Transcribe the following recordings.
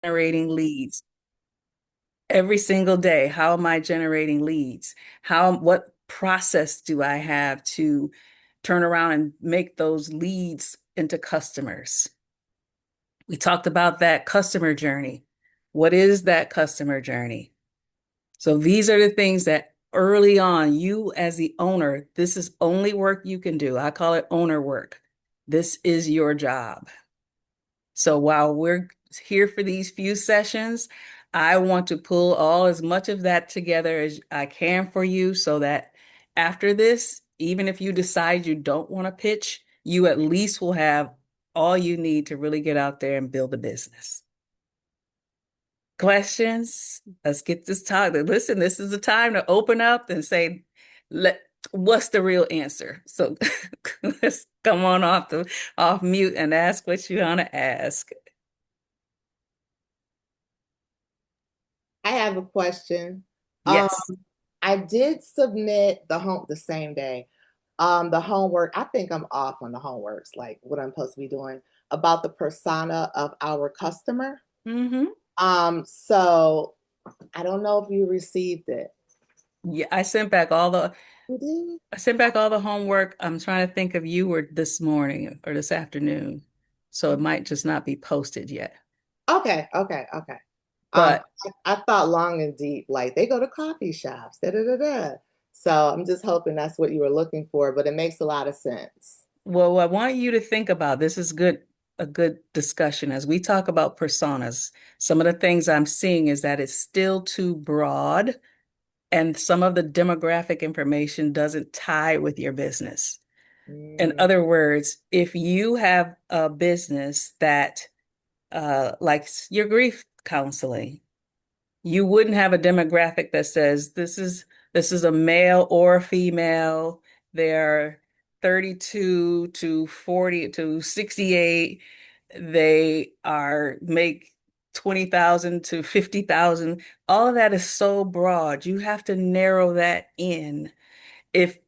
generating leads every single day. How am I generating leads? What process do I have to turn around and make those leads into customers? We talked about that customer journey. What is that customer journey? So these are the things that early on, you as the owner, this is only work you can do. I call it owner work. This is your job. So while we're here for these few sessions, I want to pull all as much of that together as I can for you so that after this, even if you decide you don't want to pitch, you at least will have all you need to really get out there and build a business. Questions? Let's get this talk. Listen, this is the time to open up and say, let what's the real answer? So let's come on off mute and ask what you want to ask. I have a question. Um, Yes. I did submit the same day. The homework, I think I'm off on the homeworks, like what I'm supposed to be doing about the persona of our customer. Mm-hmm. So I don't know if you received it. Yeah, You did? I sent back all the homework. I'm trying to think of you were this morning or this afternoon. So it might just not be posted yet. Okay, okay, okay. Um, But I thought long and deep, like they go to coffee shops, da da da da. So I'm just hoping that's what you were looking for, but it makes a lot of sense. well, I want you to think about this is a good discussion as we talk about personas. Some of the things I'm seeing is that it's still too broad and some of the demographic information doesn't tie with your business. In Mm, other words, if you have a business that like your grief counseling, you wouldn't have a demographic that says this is a male or a female. They're 32 to 40 to 68. They are make 20,000 to 50,000. All of that is so broad. You have to narrow that in. If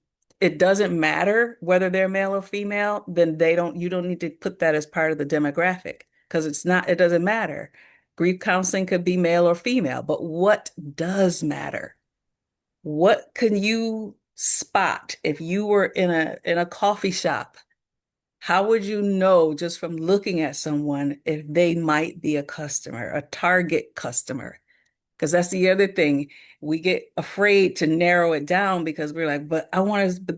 it doesn't matter whether they're male or female, then you don't need to put that as part of the demographic because it doesn't matter. Grief counseling could be male or female, but what does matter? What can you spot if you were in a coffee shop? How would you know just from looking at someone if they might be a customer, a target customer? Because that's the other thing. We get afraid to narrow it down because we're like, but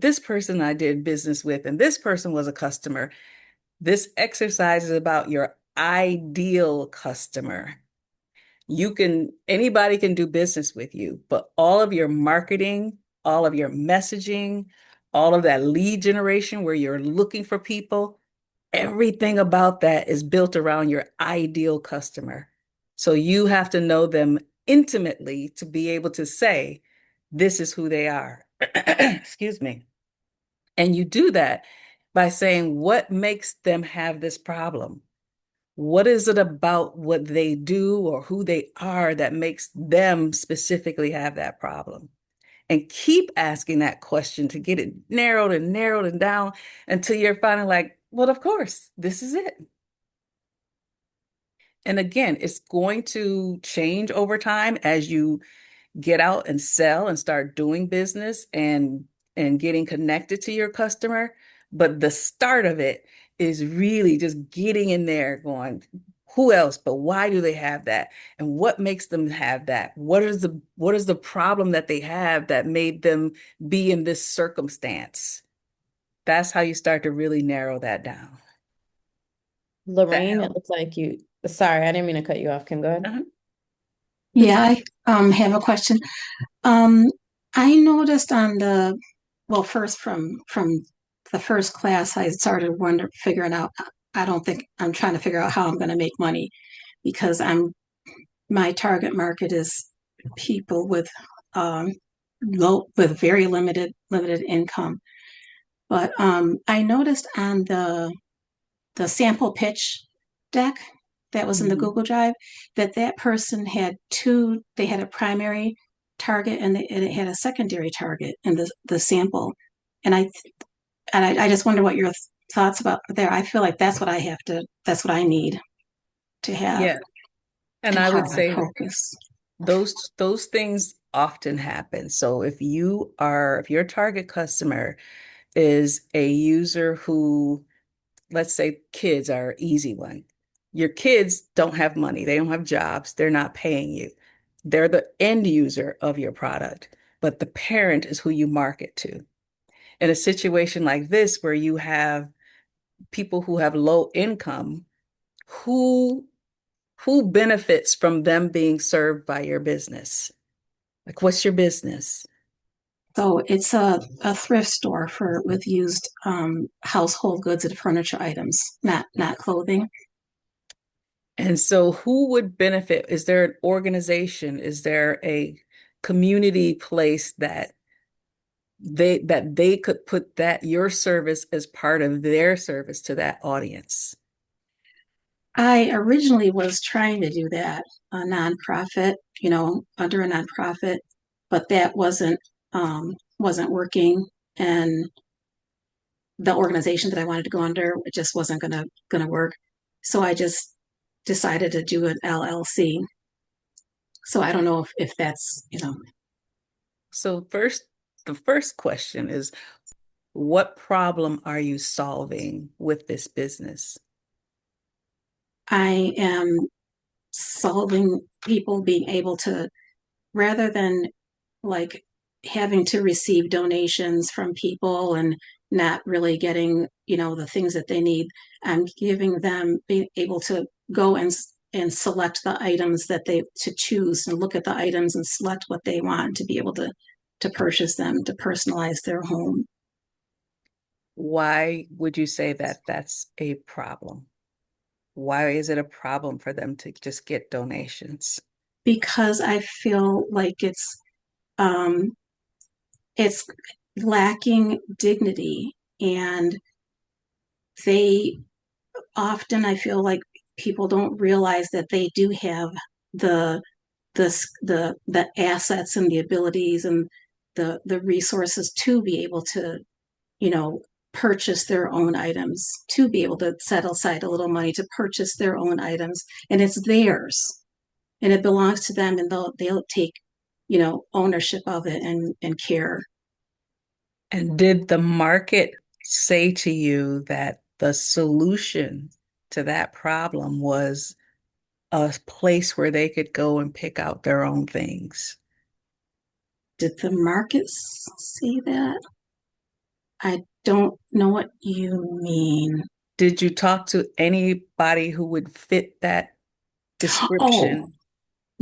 this person I did business with, and this person was a customer. This exercise is about your ideal customer. Anybody can do business with you, but all of your marketing, all of your messaging, all of that lead generation where you're looking for people, everything about that is built around your ideal customer. So you have to know them intimately to be able to say, this is who they are. Excuse me. And you do that by saying, what makes them have this problem? What is it about what they do or who they are that makes them specifically have that problem? And keep asking that question to get it narrowed and down until you're finally like, well, of course, this is it. And again, it's going to change over time as you get out and sell and start doing business and getting connected to your customer. But the start of it is really just getting in there going, who else? But why do they have that? And what makes them have that? What is the problem that they have that made them be in this circumstance? That's how you start to really narrow that down. Does that Lorraine, it help? looks like you. Sorry, I didn't mean to cut you off. Kim, go ahead. Uh-huh. Yeah, I have a question. Um, I noticed on the well, first from the first class, I started figuring out. I don't think I'm trying to figure out how I'm going to make money because my target market is people with with very limited income. But I noticed on the sample pitch deck that was in the Mhm. Google Drive that that person had they had a primary target and it had a secondary target in the sample. And I just wonder what your thoughts about there. I feel like that's what I need to have. Yeah. And and I would hyper say focus. those things often happen. So if your target customer is a user who, let's say kids are an easy one. Your kids don't have money, they don't have jobs, they're not paying you. They're the end user of your product, but the parent is who you market to. In a situation like this, where you have people who have low income, who who benefits from them being served by your business? Like, what's your business? So it's a thrift store for with used household goods and furniture items, not clothing. And so who would benefit? Is there an organization? Is there a community place that they could put that your service as part of their service to that audience? I originally was trying to do that, a nonprofit, under a nonprofit, but that wasn't working, and the organization that I wanted to go under, it just wasn't gonna work. So I just decided to do an LLC. So I don't know if that's, So the first question is, what problem are you solving with this business? I am solving people being able to, rather than like having to receive donations from people and not really getting, the things that they need. I'm giving them being able to go and select the items that they to choose and look at the items and select what they want to be able to purchase them, to personalize their home. Why would you say that that's a problem? Why is it a problem for them to just get donations? Because I feel like um it's lacking dignity, and they often, I feel like people don't realize that they do have the the assets and the abilities and the resources to be able to, you know purchase their own items, to be able to set aside a little money to purchase their own items, and it's theirs, and it belongs to them, and they'll take, ownership of it and care. And did the market say to you that the solution to that problem was a place where they could go and pick out their own things? Did the markets say that? I don't know what you mean. Did you talk to anybody who would fit that Oh, description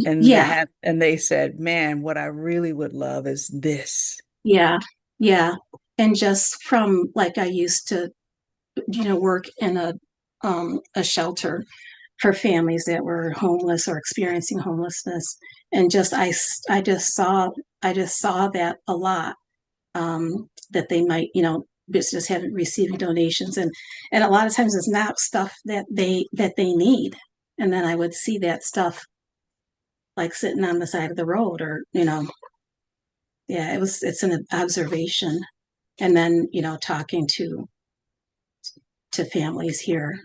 and yeah, have and they said, "Man, what I really would love is this." yeah, yeah. And just from, like, I used to, work in a shelter for families that were homeless or experiencing homelessness, and I just saw that a lot, that they might, business haven't receiving donations, and a lot of times it's not stuff that they need, and then I would see that stuff like sitting on the side of the road, or, yeah, it's an observation, and then, talking to families here.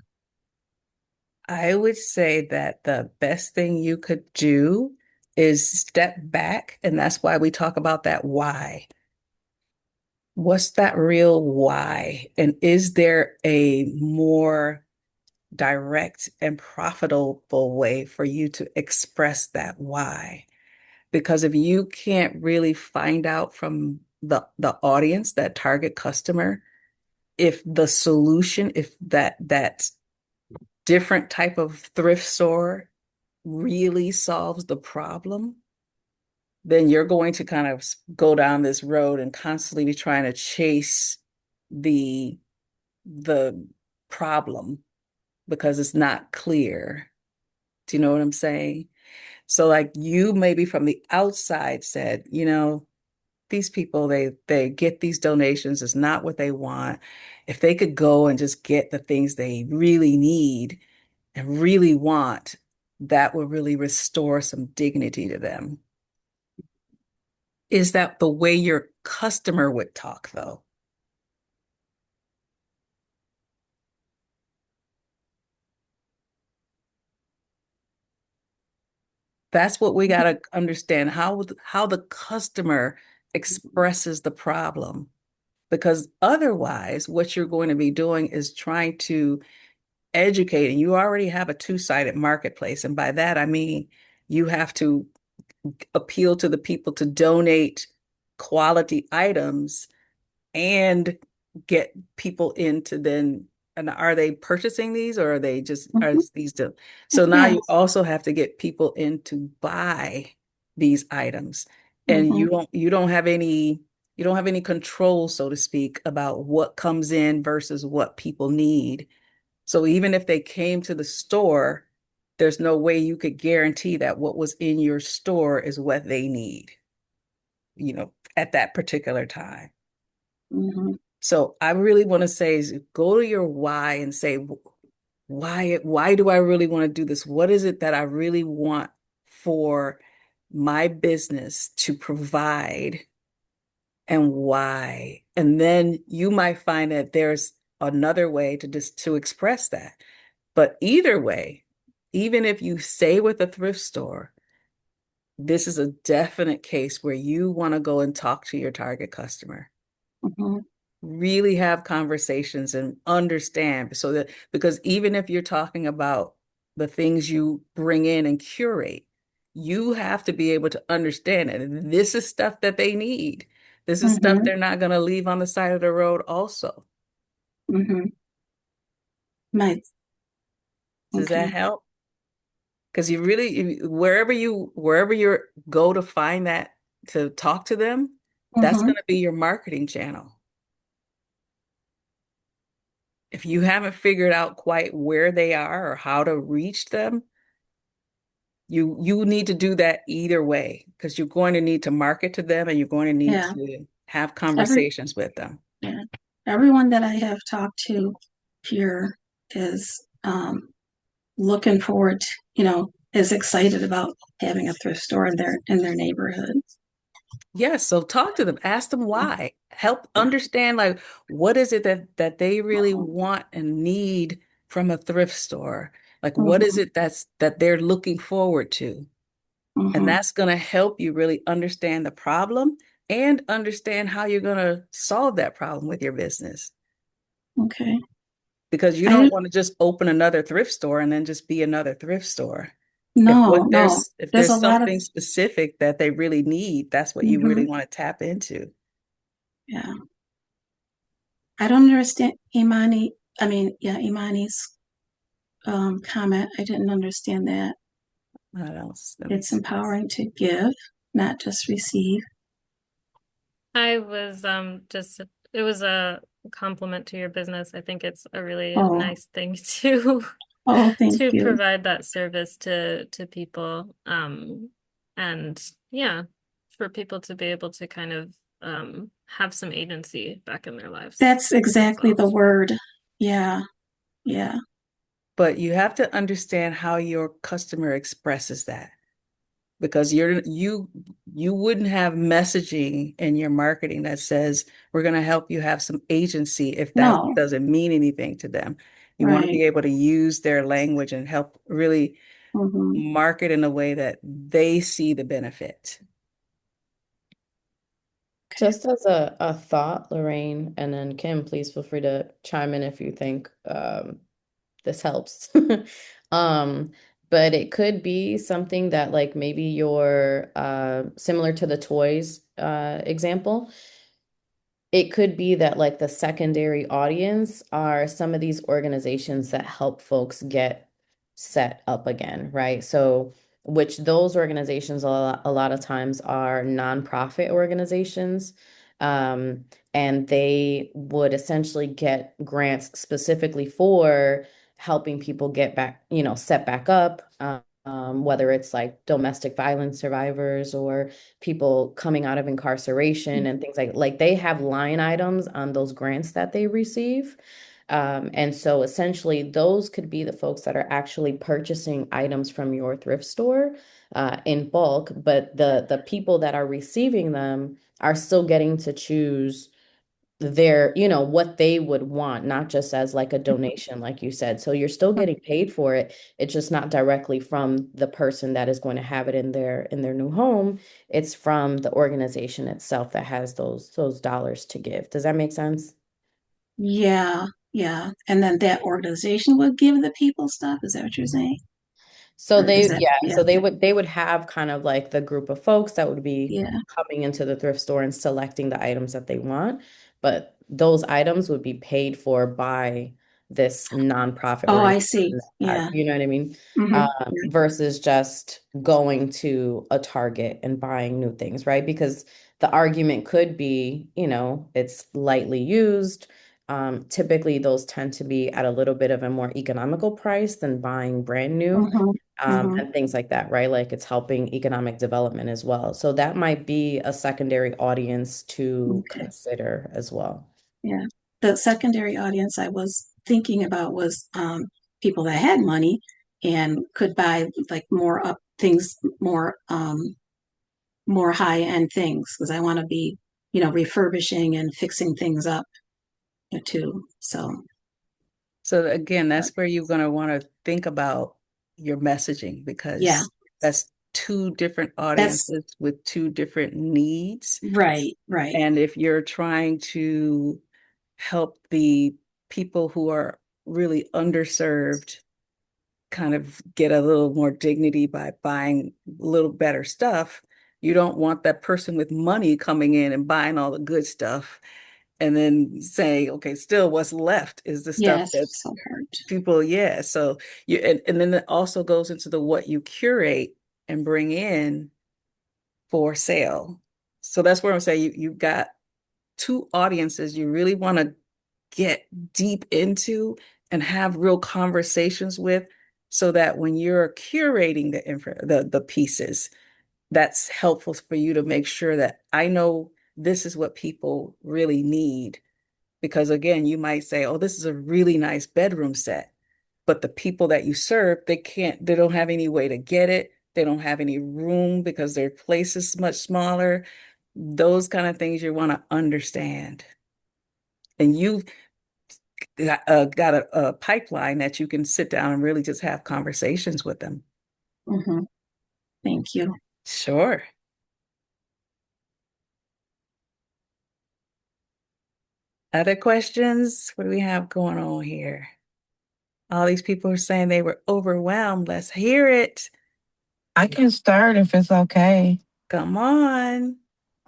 I would say that the best thing you could do is step back, and that's why we talk about that why. What's that real why? And is there a more direct and profitable way for you to express that why? Because if you can't really find out from the audience, that target customer, if the solution, if that different type of thrift store really solves the problem, then you're going to kind of go down this road and constantly be trying to chase the the problem because it's not clear. Do you know what I'm saying? So like you maybe from the outside said, these people they get these donations, it's not what they want. If they could go and just get the things they really need and really want, that would really restore some dignity to them. Is that the way your customer would talk, though? That's what we got to understand, how the customer expresses the problem. Because otherwise, what you're going to be doing is trying to educate, and you already have a two-sided marketplace. And by that, I mean you have to appeal to the people to donate quality items and get people into then, and are they purchasing these, or are they just are Mhm. these so now you Yes. also have to get people in to buy these items, and Hmm. you don't have any control, so to speak, about what comes in versus what people need. So even if they came to the store, there's no way you could guarantee that what was in your store is what they need, at that particular time. Hmm. So I really want to say is go to your why and say, why do I really want to do this? What is it that I really want for my business to provide, and why? And then you might find that there's another way to express that. But either way, even if you stay with a thrift store, this is a definite case where you want to go and talk to your target customer, Hmm. really have conversations and understand, so that, because even if you're talking about the things you bring in and curate, you have to be able to understand it. And this is stuff that they need. This is stuff Hmm. they're not going to leave on the side of the road also. Hmm. My, Does that okay. help? Because wherever you go to find that, to talk to them, that's Hmm. going to be your marketing channel. If you haven't figured out quite where they are or how to reach them, you need to do that either way, because you're going to need to market to them and you're going to need Yeah. to have Every, conversations with them. yeah. Everyone that I have talked to here is looking forward to, is excited about having a thrift store in their neighborhood. Yes, so talk to them, ask them Yeah. why. Help Yeah. understand, like, what is it that they really Mhm. want and need from a thrift store? Like, what is Mhm. it that they're looking forward to? And Mhm. that's going to help you really understand the problem and understand how you're going to solve that problem with your business. Okay. Because you I don't didn't, want to just open another thrift store and then just be another thrift store. no, no. If There's a there's lot of, something specific that they really need, that's what you really mhm. want to tap into. Yeah. I don't understand Imani's comment. I didn't understand that. What else? Let me It's see. empowering to give, not just receive. I was just it was a compliment to your business. I think it's a really Oh, nice thing to oh, thank to you. provide that service to people. And yeah, for people to be able to kind of have some agency back in their lives That's exactly the themselves. word. Yeah, yeah. But you have to understand how your customer expresses that, because you wouldn't have messaging in your marketing that says we're going to help you have some agency if that No, doesn't mean anything to them. You want to right. be able to use their language and help really Hmm. market in a way that they see the benefit. Okay. Just as a thought, Lorraine, and then Kim, please feel free to chime in if you think this helps. Um, but it could be something that like maybe you're similar to the toys example. It could be that like the secondary audience are some of these organizations that help folks get set up again, right? So, which those organizations a lot of times are nonprofit organizations. Um, and they would essentially get grants specifically for helping people get back, set back up, whether it's like domestic violence survivors or people coming out of incarceration and things like they have line items on those grants that they receive. And so essentially those could be the folks that are actually purchasing items from your thrift store in bulk, but the people that are receiving them are still getting to choose their, you know, what they would want, not just as like a donation, like you said. So you're still getting paid for it. It's just not directly from the person that is going to have it in their new home. It's from the organization itself that has those dollars to give. Does that make sense? Yeah, yeah. And then that organization would give the people stuff. Is that what you're saying? So Or is they, that, yeah, yeah, so they would have kind of like the group of folks that would be yeah. coming into the thrift store and selecting the items that they want, but those items would be paid for by this nonprofit Oh, I organization. see. Yeah. You know what I mean? Mm-hmm. Versus just going to a Target and buying new things, right? Because the argument could be, you know, it's lightly used. Typically, those tend to be at a little bit of a more economical price than buying brand new, Mm-hmm. Mm-hmm. and things like that, right? Like it's helping economic development as well. So that might be a secondary audience to Okay. consider as well. Yeah. The secondary audience I was thinking about was people that had money and could buy like more up things, more high end things because I want to be, refurbishing and fixing things up too. So So again, that's where you're going to want to think about your messaging yeah, because that's two different that's audiences with two different needs. right, right. And if you're trying to help the people who are really underserved kind of get a little more dignity by buying a little better stuff, you don't want that person with money coming in and buying all the good stuff and then saying, okay, still what's left is the stuff Yes, that so hard. people, yeah. So you and then it also goes into the what you curate and bring in for sale. So that's where I'm saying you've got two audiences you really want to get deep into and have real conversations with so that when you're curating the pieces, that's helpful for you to make sure that I know this is what people really need. Because again, you might say, oh, this is a really nice bedroom set. But the people that you serve, they don't have any way to get it. They don't have any room because their place is much smaller. Those kind of things you want to understand. And you've got a pipeline that you can sit down and really just have conversations with them. Hmm. Thank you. Sure. Other questions? What do we have going on here? All these people are saying they were overwhelmed. Let's hear it. I can start if it's okay. Come on.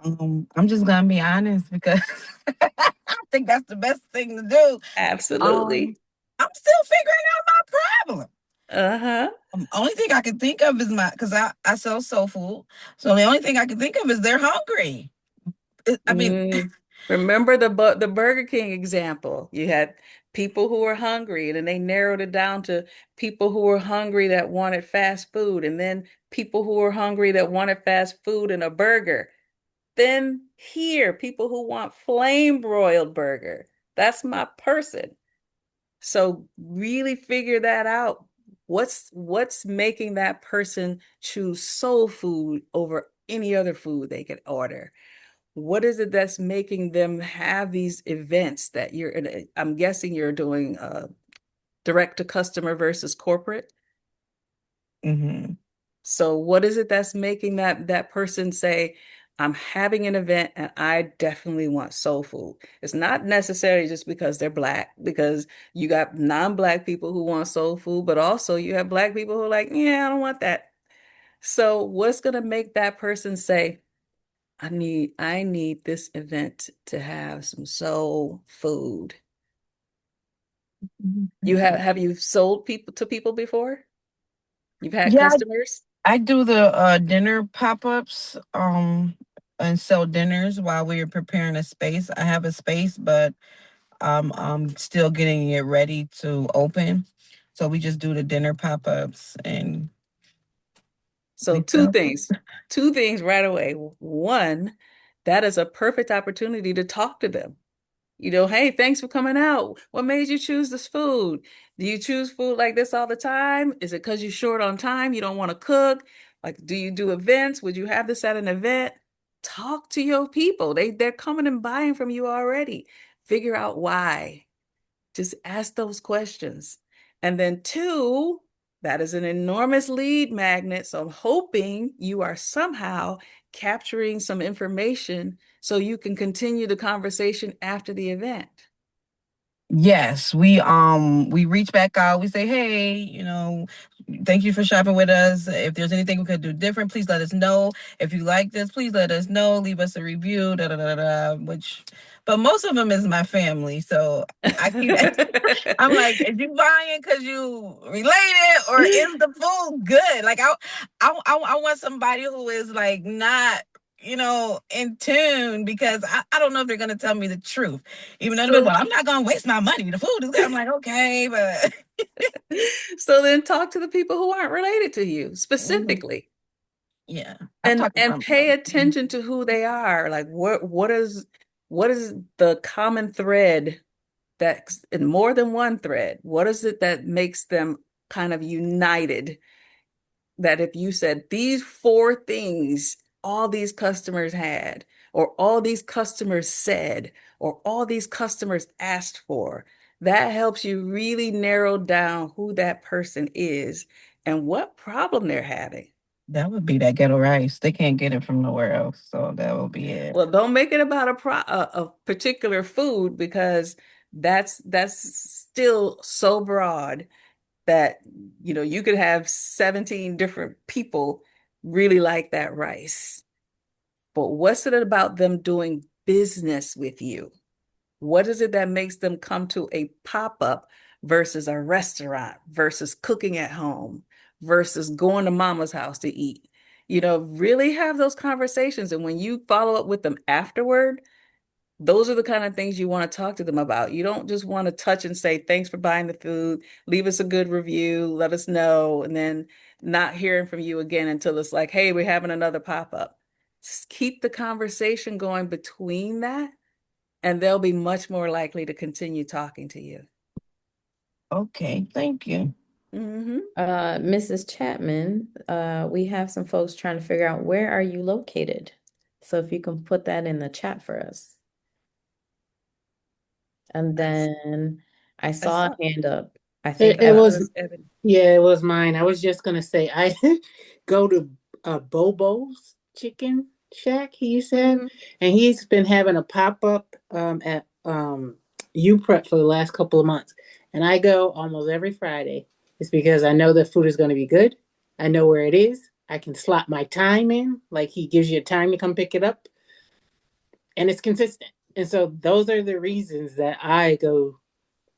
I'm just gonna be honest because I think that's the best thing to do. Absolutely. Um, I'm still figuring out my problem. Uh-huh. Only thing I can think of is because I sell soul food. So the only thing I can think of is they're hungry. I mean, Mm. Remember the Burger King example. You had people who were hungry, and then they narrowed it down to people who were hungry that wanted fast food, and then people who were hungry that wanted fast food and a burger. Then here, people who want flame broiled burger. That's my person. So really figure that out. What's making that person choose soul food over any other food they could order? What is it that's making them have these events that I'm guessing you're doing direct to customer versus corporate. mhm. So what is it that's making that person say, I'm having an event and I definitely want soul food? It's not necessarily just because they're black, because you got non-black people who want soul food, but also you have black people who are like, yeah, I don't want that. So what's gonna make that person say, I need this event to have some soul food? You have you sold people to people before? You've had Yeah, customers? I do the dinner pop-ups and sell dinners while we're preparing a space. I have a space, but I'm still getting it ready to open. So we just do the dinner pop-ups and So we sell. two things right away. One, that is a perfect opportunity to talk to them. Hey, thanks for coming out. What made you choose this food? Do you choose food like this all the time? Is it because you're short on time? You don't want to cook? Like, do you do events? Would you have this at an event? talk to your people. They're coming and buying from you already. Figure out why. Just ask those questions. And then two, that is an enormous lead magnet. So I'm hoping you are somehow capturing some information so you can continue the conversation after the event. Yes, we reach back out. We say, hey, thank you for shopping with us. If there's anything we could do different, please let us know. If you like this, please let us know. Leave us a review. Da da da da. But most of them is my family, so I keep. I'm like, is you buying because you related, or is the food good? Like I want somebody who is like not in tune, because I don't know if they're gonna tell me the truth. Even though they're, well, I'm not gonna waste my money. The food is good. I'm like, okay, but so then talk to the people who aren't related to you specifically. Yeah. And pay attention to who they are. Like what is the common thread that's in more than one thread? What is it that makes them kind of united? That if you said these four things all these customers had, or all these customers said, or all these customers asked for, that helps you really narrow down who that person is and what problem they're having. That would be that ghetto rice. They can't get it from nowhere else, so that will be it. Well, don't make it about a particular food, because that's still so broad that you could have 17 different people really like that rice. But what's it about them doing business with you? What is it that makes them come to a pop-up versus a restaurant versus cooking at home versus going to mama's house to eat? Really have those conversations. And when you follow up with them afterward, those are the kind of things you want to talk to them about. You don't just want to touch and say, thanks for buying the food, leave us a good review, let us know, and then not hearing from you again until it's like, hey, we're having another pop-up. Just keep the conversation going between that, and they'll be much more likely to continue talking to you. Okay, thank you. Mrs. Chapman, we have some folks trying to figure out, where are you located? So if you can put that in the chat for us. And then I saw a hand up. I think It was, Evan. yeah, it was mine. I was just gonna say, I go to Bobo's Chicken Shack, he said, and he's been having a pop-up at U-Prep for the last couple of months. And I go almost every Friday. It's because I know the food is gonna be good. I know where it is. I can slot my time in, like he gives you a time to come pick it up, and it's consistent. And so those are the reasons that I go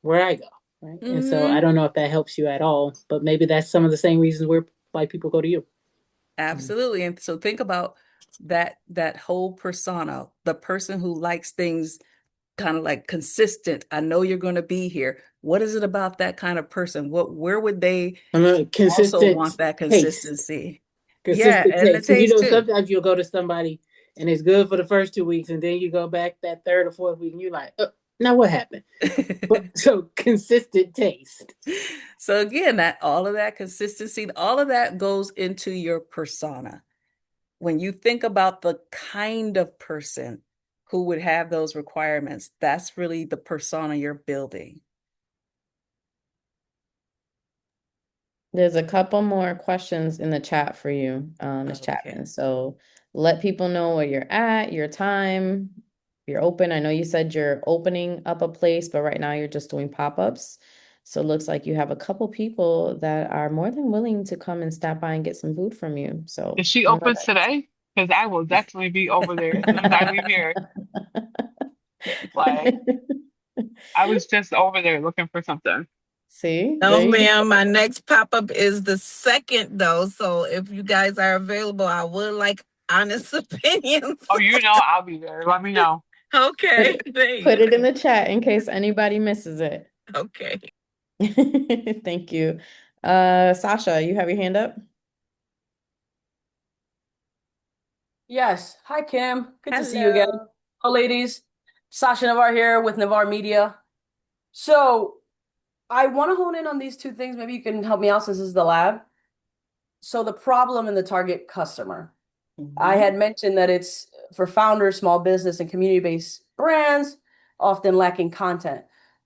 where I go. Right. And so I don't know if that helps you at all, but maybe that's some of the same reasons why people go to you. Absolutely. And so think about that whole persona, the person who likes things kind of like consistent. I know you're going to be here. What is it about that kind of person? Where would they also want that consistency? Consistent And the taste. taste too. Sometimes you'll go to somebody and it's good for the first 2 weeks, and then you go back that third or fourth week and you're like, now what happened? So consistent taste. So again, all of that consistency, all of that goes into your persona. When you think about the kind of person who would have those requirements, that's really the persona you're building. There's a couple more questions in the chat for you, Ms. Chapman. So let people know where you're at, your time, you're open. I know you said you're opening up a place, but right now you're just doing pop-ups. So it looks like you have a couple people that are more than willing to come and stop by and get some food from you. So Is she open today? Because I will definitely be over there as soon as I leave here. Like, I was just over there looking for something. See? No, ma'am. My next pop-up is the 2nd, though. So if you guys are available, I would like honest opinions. Oh, I'll be there. Let me know. Okay. Put it in the chat in case anybody misses it. Okay. Thank you. Sasha, you have your hand up? Yes. Hi, Kim. Good to see you again. Hello, ladies. Sasha Navar here with Navar Media. So I want to hone in on these two things. Maybe you can help me out since this is the lab. So the problem in the target customer. I had mentioned that it's for founders, small business, and community-based brands, often lacking content.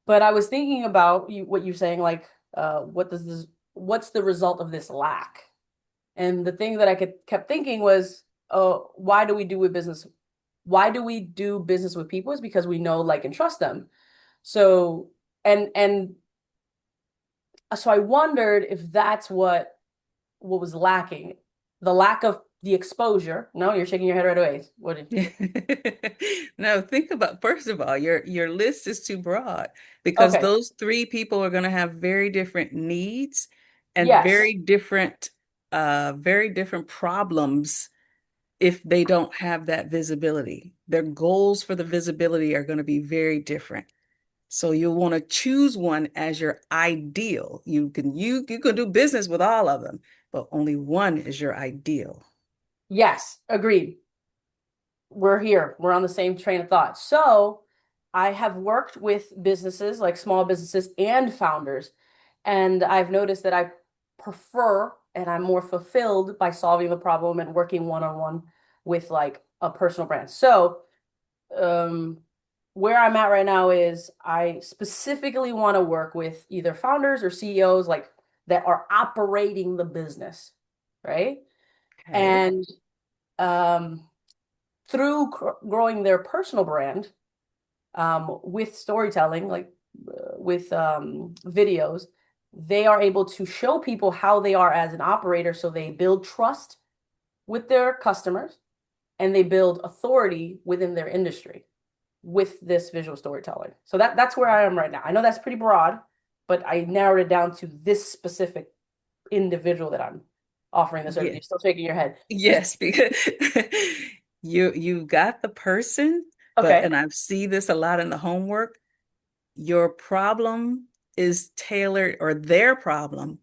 But I was thinking about what you're saying, like, what's the result of this lack? And the thing that I kept thinking was, why do we do business? Why do we do business with people? Is because we know, like, and trust them. So, and so I wondered if that's what was lacking, the lack of the exposure. No, you're shaking your head right away. What did No, think about, first of all, your list is too broad because Okay. those three people are going to have very different needs and Yes. very different problems if they don't have that visibility. Their goals for the visibility are going to be very different. So you'll want to choose one as your ideal. You can do business with all of them, but only one is your ideal. Yes, agreed. We're here. We're on the same train of thought. So I have worked with businesses, like small businesses and founders, and I've noticed that I prefer and I'm more fulfilled by solving the problem and working one-on-one with, like, a personal brand. So where I'm at right now is I specifically want to work with either founders or CEOs, like, that are operating the business, right? Okay. And through growing their personal brand, with storytelling, like, with videos, they are able to show people how they are as an operator, so they build trust with their customers and they build authority within their industry with this visual storytelling. So that's where I am right now. I know that's pretty broad, but I narrowed it down to this specific individual that I'm offering the service. Yeah. You're still shaking your head. Yes, because you got the person, Okay. and I see this a lot in the homework. Your problem is tailored, or their problem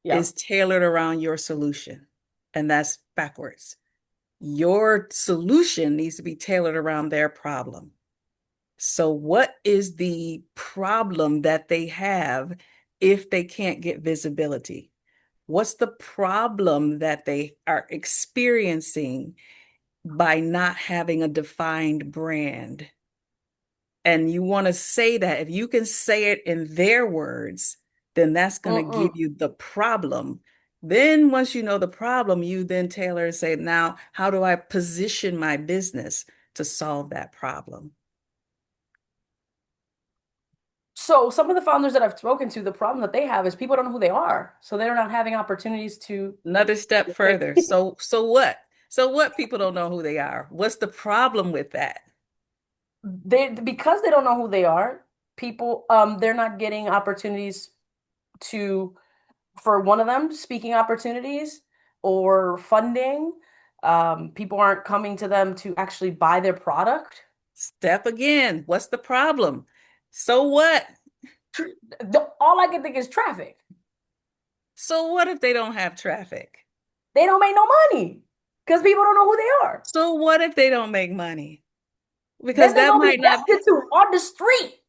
Yeah. is tailored around your solution, and that's backwards. Your solution needs to be tailored around their problem. So what is the problem that they have if they can't get visibility? What's the problem that they are experiencing by not having a defined brand? And you want to say that. If you can say it in their words, then that's going to give you the problem. Then once you know the problem, you then tailor and say, now, how do I position my business to solve that problem? So some of the founders that I've spoken to, the problem that they have is people don't know who they are. So they're not having opportunities to Another step further. So what? So what, people don't know who they are? What's the problem with that? Because they don't know who they are, people they're not getting opportunities to, for one of them, speaking opportunities or funding. People aren't coming to them to actually buy their product. Step again. What's the problem? So what? All I can think is traffic. So what if they don't have traffic? They don't make no money because people don't know who they are. So what if they don't make money? Because Then they're that gonna might be not. destitute on the street.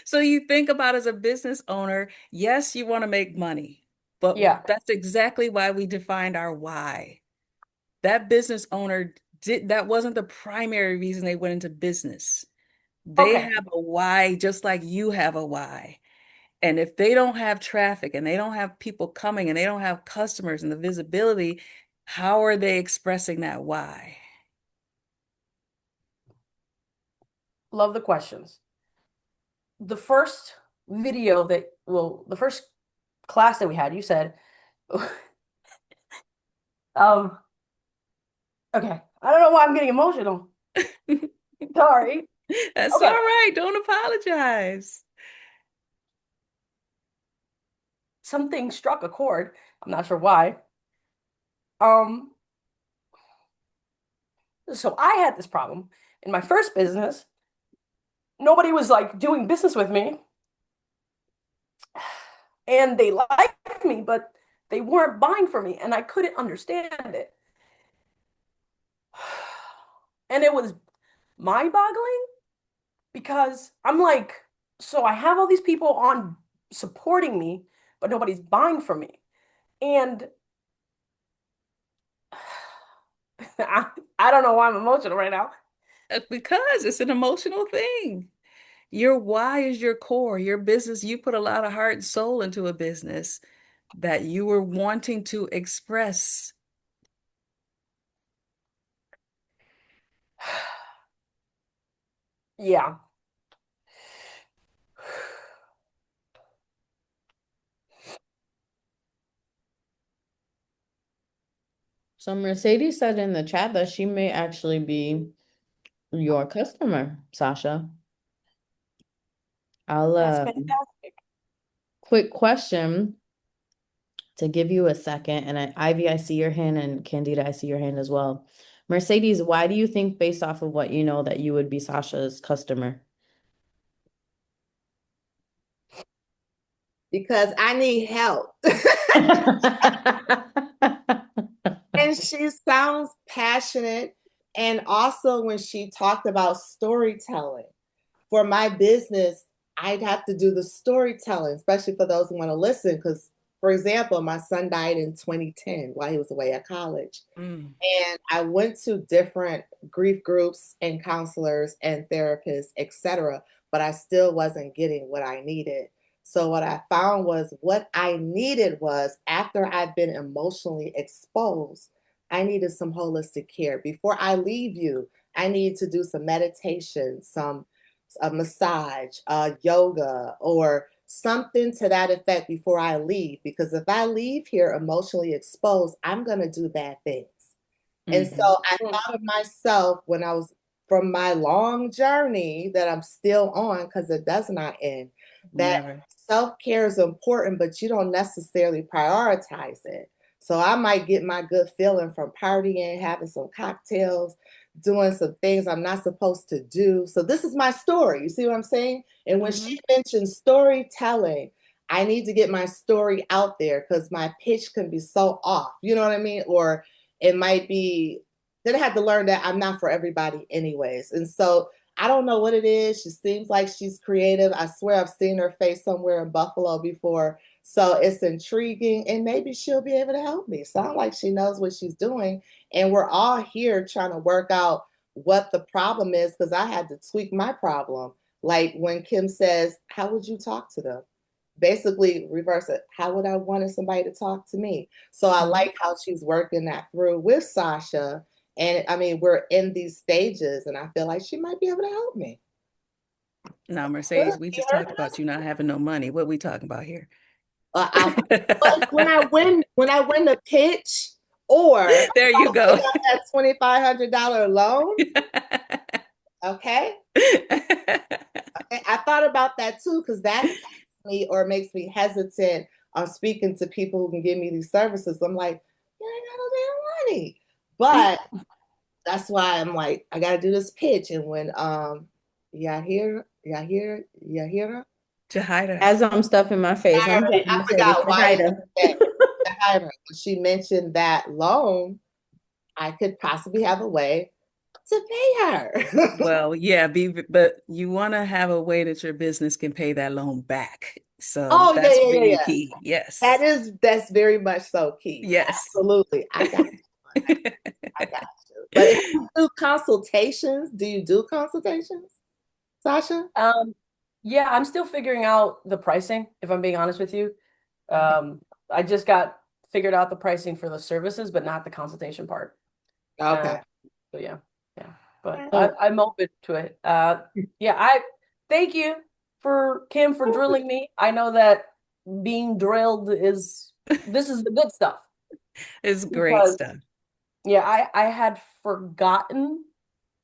So you think about, as a business owner, yes, you want to make money, but Yeah. that's exactly why we defined our why. That business owner that wasn't the primary reason they went into business. They Okay. have a why, just like you have a why. And if they don't have traffic and they don't have people coming and they don't have customers and the visibility, how are they expressing that why? Love the questions. The first video the first class that we had, you said, okay, I don't know why I'm getting emotional. Sorry. That's Okay. all right. Don't apologize. Something struck a chord. I'm not sure why. So I had this problem in my first business. Nobody was, like, doing business with me. And they liked me, but they weren't buying from me, and I couldn't understand it. And it was mind-boggling because I'm like, so I have all these people on supporting me, but nobody's buying from me. And I don't know why I'm emotional right now. Because it's an emotional thing. Your why is your core, your business. You put a lot of heart and soul into a business that you were wanting to express. Yeah. So Mercedes said in the chat that she may actually be your customer, Sasha. I'll That's fantastic. quick question to give you a second, and Ivy, I see your hand, and Candida, I see your hand as well. Mercedes, why do you think, based off of what you know, that you would be Sasha's customer? Because I need help. And she sounds passionate. And also, when she talked about storytelling for my business, I'd have to do the storytelling, especially for those who want to listen. Because, for example, my son died in 2010 while he was away at college. Mm. And I went to different grief groups and counselors and therapists, etc., but I still wasn't getting what I needed. So what I found was what I needed was, after I'd been emotionally exposed, I needed some holistic care. Before I leave you, I need to do some meditation, some a massage, yoga, or something to that effect before I leave. Because if I leave here emotionally exposed, I'm going to do bad things. And Mhm. so I thought of myself when I was from my long journey that I'm still on, because it does not end, that Never. self-care is important, but you don't necessarily prioritize it. So I might get my good feeling from partying, having some cocktails, doing some things I'm not supposed to do. So this is my story. You see what I'm saying? And when she mentioned storytelling, I need to get my story out there because my pitch can be so off. You know what I mean? Or it might be, then I had to learn that I'm not for everybody anyways. And so I don't know what it is. She seems like she's creative. I swear I've seen her face somewhere in Buffalo before. So it's intriguing, and maybe she'll be able to help me. Sound like she knows what she's doing. And we're all here trying to work out what the problem is, because I had to tweak my problem. Like when Kim says, how would you talk to them? Basically reverse it. How would I wanted somebody to talk to me? So I like how she's working that through with Sasha. And I mean, we're in these stages, and I feel like she might be able to help me. Now, Mercedes, we just talked about you not having no money. What are we talking about here? But when I win the pitch, or There you go. that $2,500 loan, okay? I thought about that too, because that me or makes me hesitant on speaking to people who can give me these services. I'm like, yeah, I got no damn money. But that's why I'm like, I gotta do this pitch. And when Yahira, Jahida. As I'm stuffing my face, I'm I forgot why Yahira, when she mentioned that loan, I could possibly have a way to pay her. Well, yeah, but you want to have a way that your business can pay that loan back. So Oh, that's yeah. really key. Yes. That's very much so key. Yes. Absolutely. I got you. I got you. But if you do consultations, do you do consultations, Sasha? Yeah, I'm still figuring out the pricing, if I'm being honest with you. I just got figured out the pricing for the services, but not the consultation part. Okay. So yeah. But I'm open to it. Yeah, I thank you for Kim for drilling me. I know that being drilled is this is the good stuff. It's great Because, stuff. yeah, I had forgotten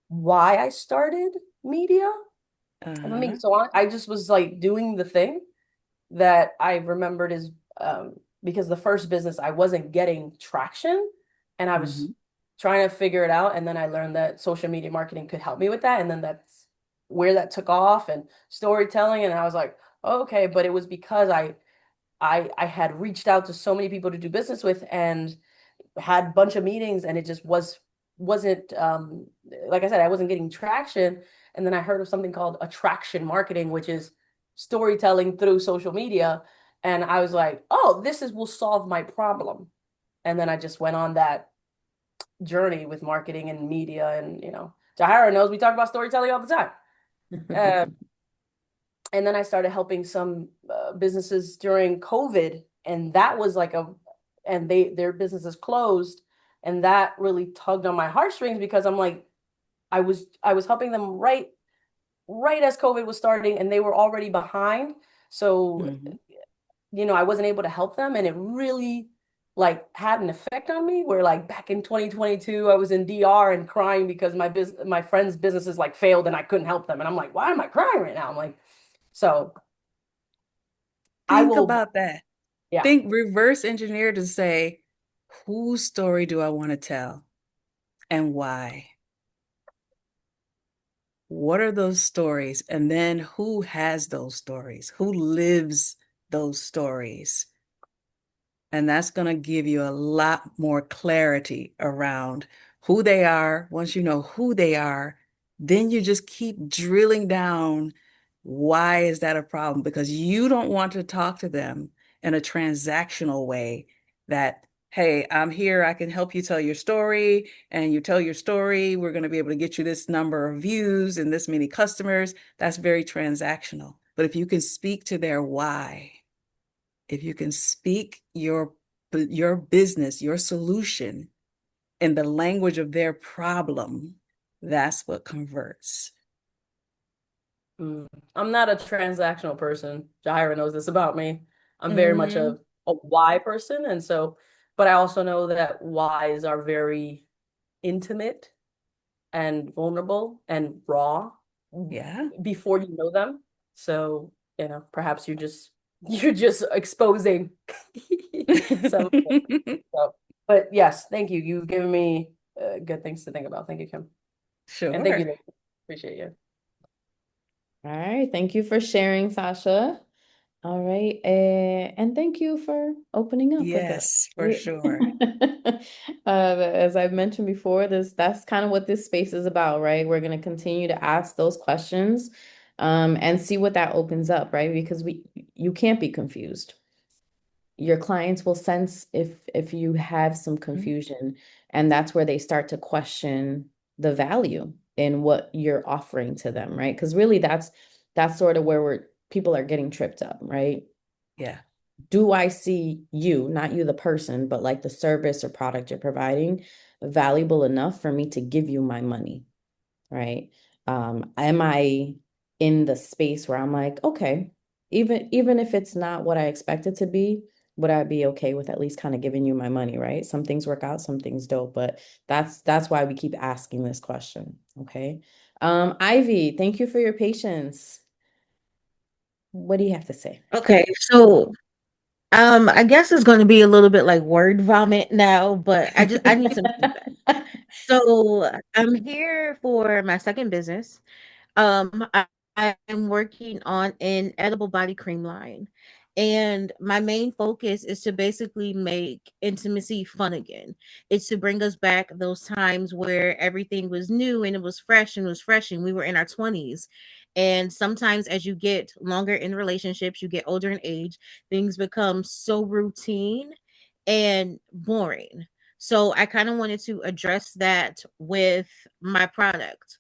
why I started media. If I'm being so honest, I just was like doing the thing that I remembered is because the first business I wasn't getting traction, and I was trying to figure it out, and then I learned that social media marketing could help me with that, and then that's where that took off, and storytelling, and I was like, oh, okay, but it was because I had reached out to so many people to do business with and had a bunch of meetings, and it just wasn't like I said, I wasn't getting traction. And then I heard of something called attraction marketing, which is storytelling through social media. And I was like, oh, will solve my problem. And then I just went on that journey with marketing and media, and Jahira knows we talk about storytelling all the time. And then I started helping some businesses during COVID, and that was and their businesses closed, and that really tugged on my heartstrings because I'm like, I was helping them right as COVID was starting, and they were already behind. So, I wasn't able to help them, and it really had an effect on me where back in 2022 I was in DR and crying because my friends' businesses failed and I couldn't help them. And I'm like, why am I crying right now? I'm like, so I Think will, about that. yeah. Think reverse engineer to say, whose story do I want to tell and why? What are those stories? And then who has those stories? Who lives those stories? And that's going to give you a lot more clarity around who they are. Once you know who they are, then you just keep drilling down. Why is that a problem? Because you don't want to talk to them in a transactional way that, hey, I'm here, I can help you tell your story, and you tell your story, we're going to be able to get you this number of views and this many customers. That's very transactional. But if you can speak to their why, if you can speak your business, your solution in the language of their problem, that's what converts. I'm not a transactional person. Jahira knows this about me. I'm very much a why person. And so, but I also know that whys are very intimate and vulnerable and raw before you know them. So, perhaps you're just exposing some. So, but yes, thank you. You've given me good things to think about. Thank you, Kim. Sure. And thank you. Appreciate you. All right. Thank you for sharing, Sasha. All right. And thank you for opening up with us. Yes, for sure. As I've mentioned before, that's kind of what this space is about, right? We're going to continue to ask those questions and see what that opens up, right? Because you can't be confused. Your clients will sense if you have some confusion, and that's where they start to question the value in what you're offering to them, right? Because really that's sort of where people are getting tripped up, right? Yeah. Do I see you, not you the person, but the service or product you're providing, valuable enough for me to give you my money, right? Am I in the space where I'm like, okay, even if it's not what I expect it to be, would I be okay with at least kind of giving you my money, right? Some things work out, some things don't, but that's why we keep asking this question, okay? Ivy, thank you for your patience. What do you have to say? Okay, so I guess it's going to be a little bit like word vomit now, but I need some feedback. So I'm here for my second business. I am working on an edible body cream line, and my main focus is to basically make intimacy fun again. It's to bring us back those times where everything was new and it was fresh and we were in our 20s. And sometimes as you get longer in relationships, you get older in age, things become so routine and boring. So I kind of wanted to address that with my product.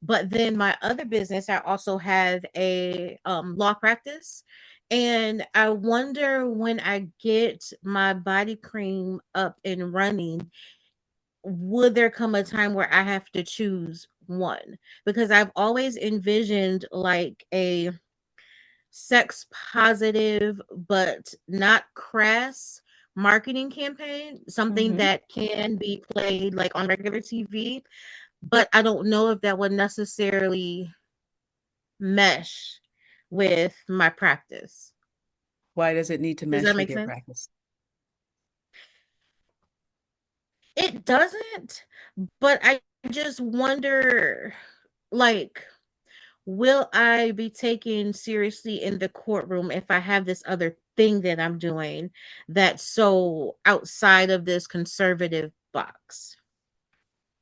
But then my other business, I also have a law practice. And I wonder when I get my body cream up and running, would there come a time where I have to choose one? Because I've always envisioned like a sex positive, but not crass marketing campaign, something that can be played like on regular TV, but I don't know if that would necessarily mesh with my practice. Why does it need to Does mesh that with make your sense? practice? It doesn't, but I just wonder, like, will I be taken seriously in the courtroom if I have this other thing that I'm doing that's so outside of this conservative box?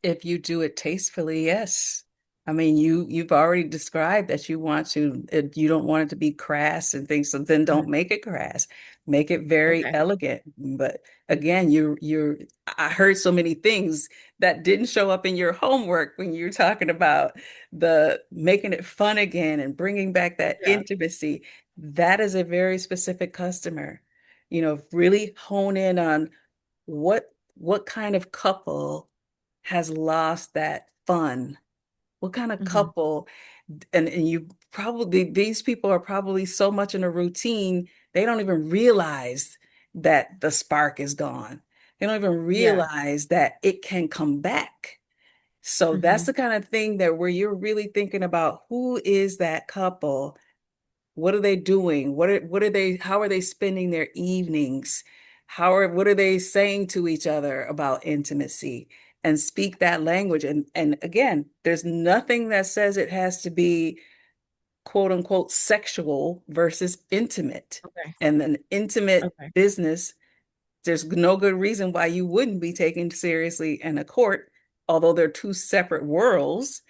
If you do it tastefully, yes. I mean, you've already described that you don't want it to be crass and things, so then don't make it crass. Make it very Okay. elegant. But again, I heard so many things that didn't show up in your homework when you're talking about the making it fun again and bringing back that Yeah. intimacy. That is a very specific customer. Really hone in on what kind of couple has lost that fun? What kind of Hmm. couple? And you probably, these people are probably so much in a routine, they don't even realize that the spark is gone. They don't even Yeah. realize that it can come back. So that's Hmm. the kind of thing that where you're really thinking about who is that couple? What are they doing? What are they, how are they spending their evenings? What are they saying to each other about intimacy? And speak that language. And again, there's nothing that says it has to be quote unquote sexual versus intimate. Okay. And an intimate Okay. business, there's no good reason why you wouldn't be taken seriously in a court. Although they're two separate worlds,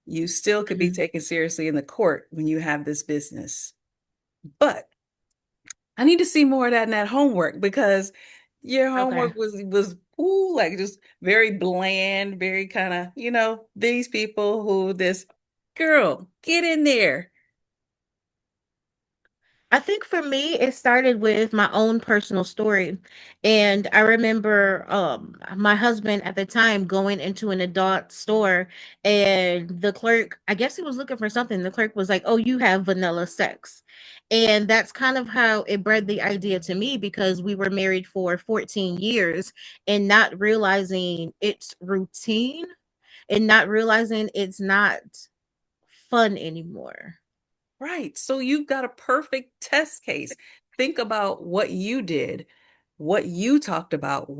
you still could be Hmm. taken seriously in the court when you have this business. But I need to see more of that in that homework because your Okay. homework was ooh, like just very bland, very kind of, these people who this girl, get in there. I think for me, it started with my own personal story. And I remember my husband at the time going into an adult store, and the clerk, I guess he was looking for something. The clerk was like, "Oh, you have vanilla sex." And that's kind of how it bred the idea to me, because we were married for 14 years and not realizing it's routine and not realizing it's not fun anymore. Right. So you've got a perfect test case. Think about what you did, what you talked about,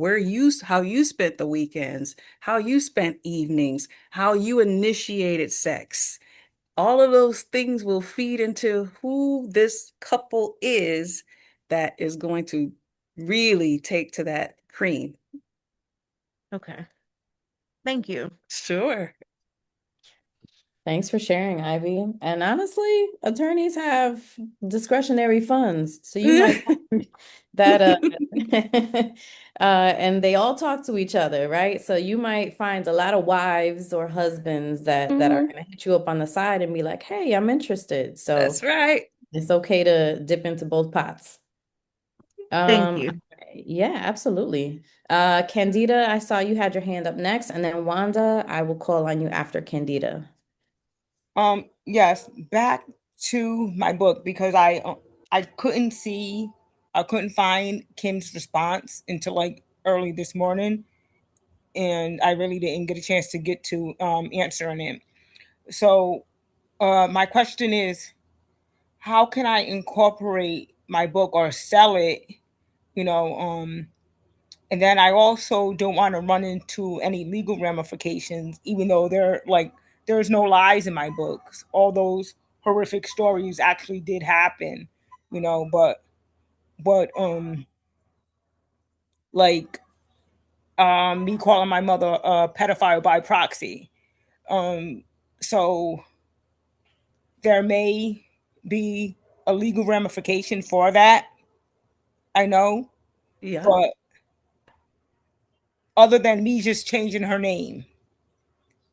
how you spent the weekends, how you spent evenings, how you initiated sex. All of those things will feed into who this couple is that is going to really take to that cream. Okay. Thank you. Sure. Thanks for sharing, Ivy. And honestly, attorneys have discretionary funds. So you might find that and they all talk to each other, right? So you might find a lot of wives or husbands that are Mhm. going to hit you up on the side and be like, "Hey, I'm interested." So That's right. it's okay to dip into both pots. Thank Um, you. yeah, absolutely. Candida, I saw you had your hand up next, and then Wanda, I will call on you after Candida. Yes, back to my book because I couldn't see, I couldn't find Kim's response until like early this morning, and I really didn't get a chance to get to answering it. So, my question is, how can I incorporate my book or sell it? You know, and then I also don't want to run into any legal ramifications, even though there's no lies in my books. All those horrific stories actually did happen, but like me calling my mother a pedophile by proxy. Um, so there may be a legal ramification for that. I know, Yeah. but other than me just changing her name,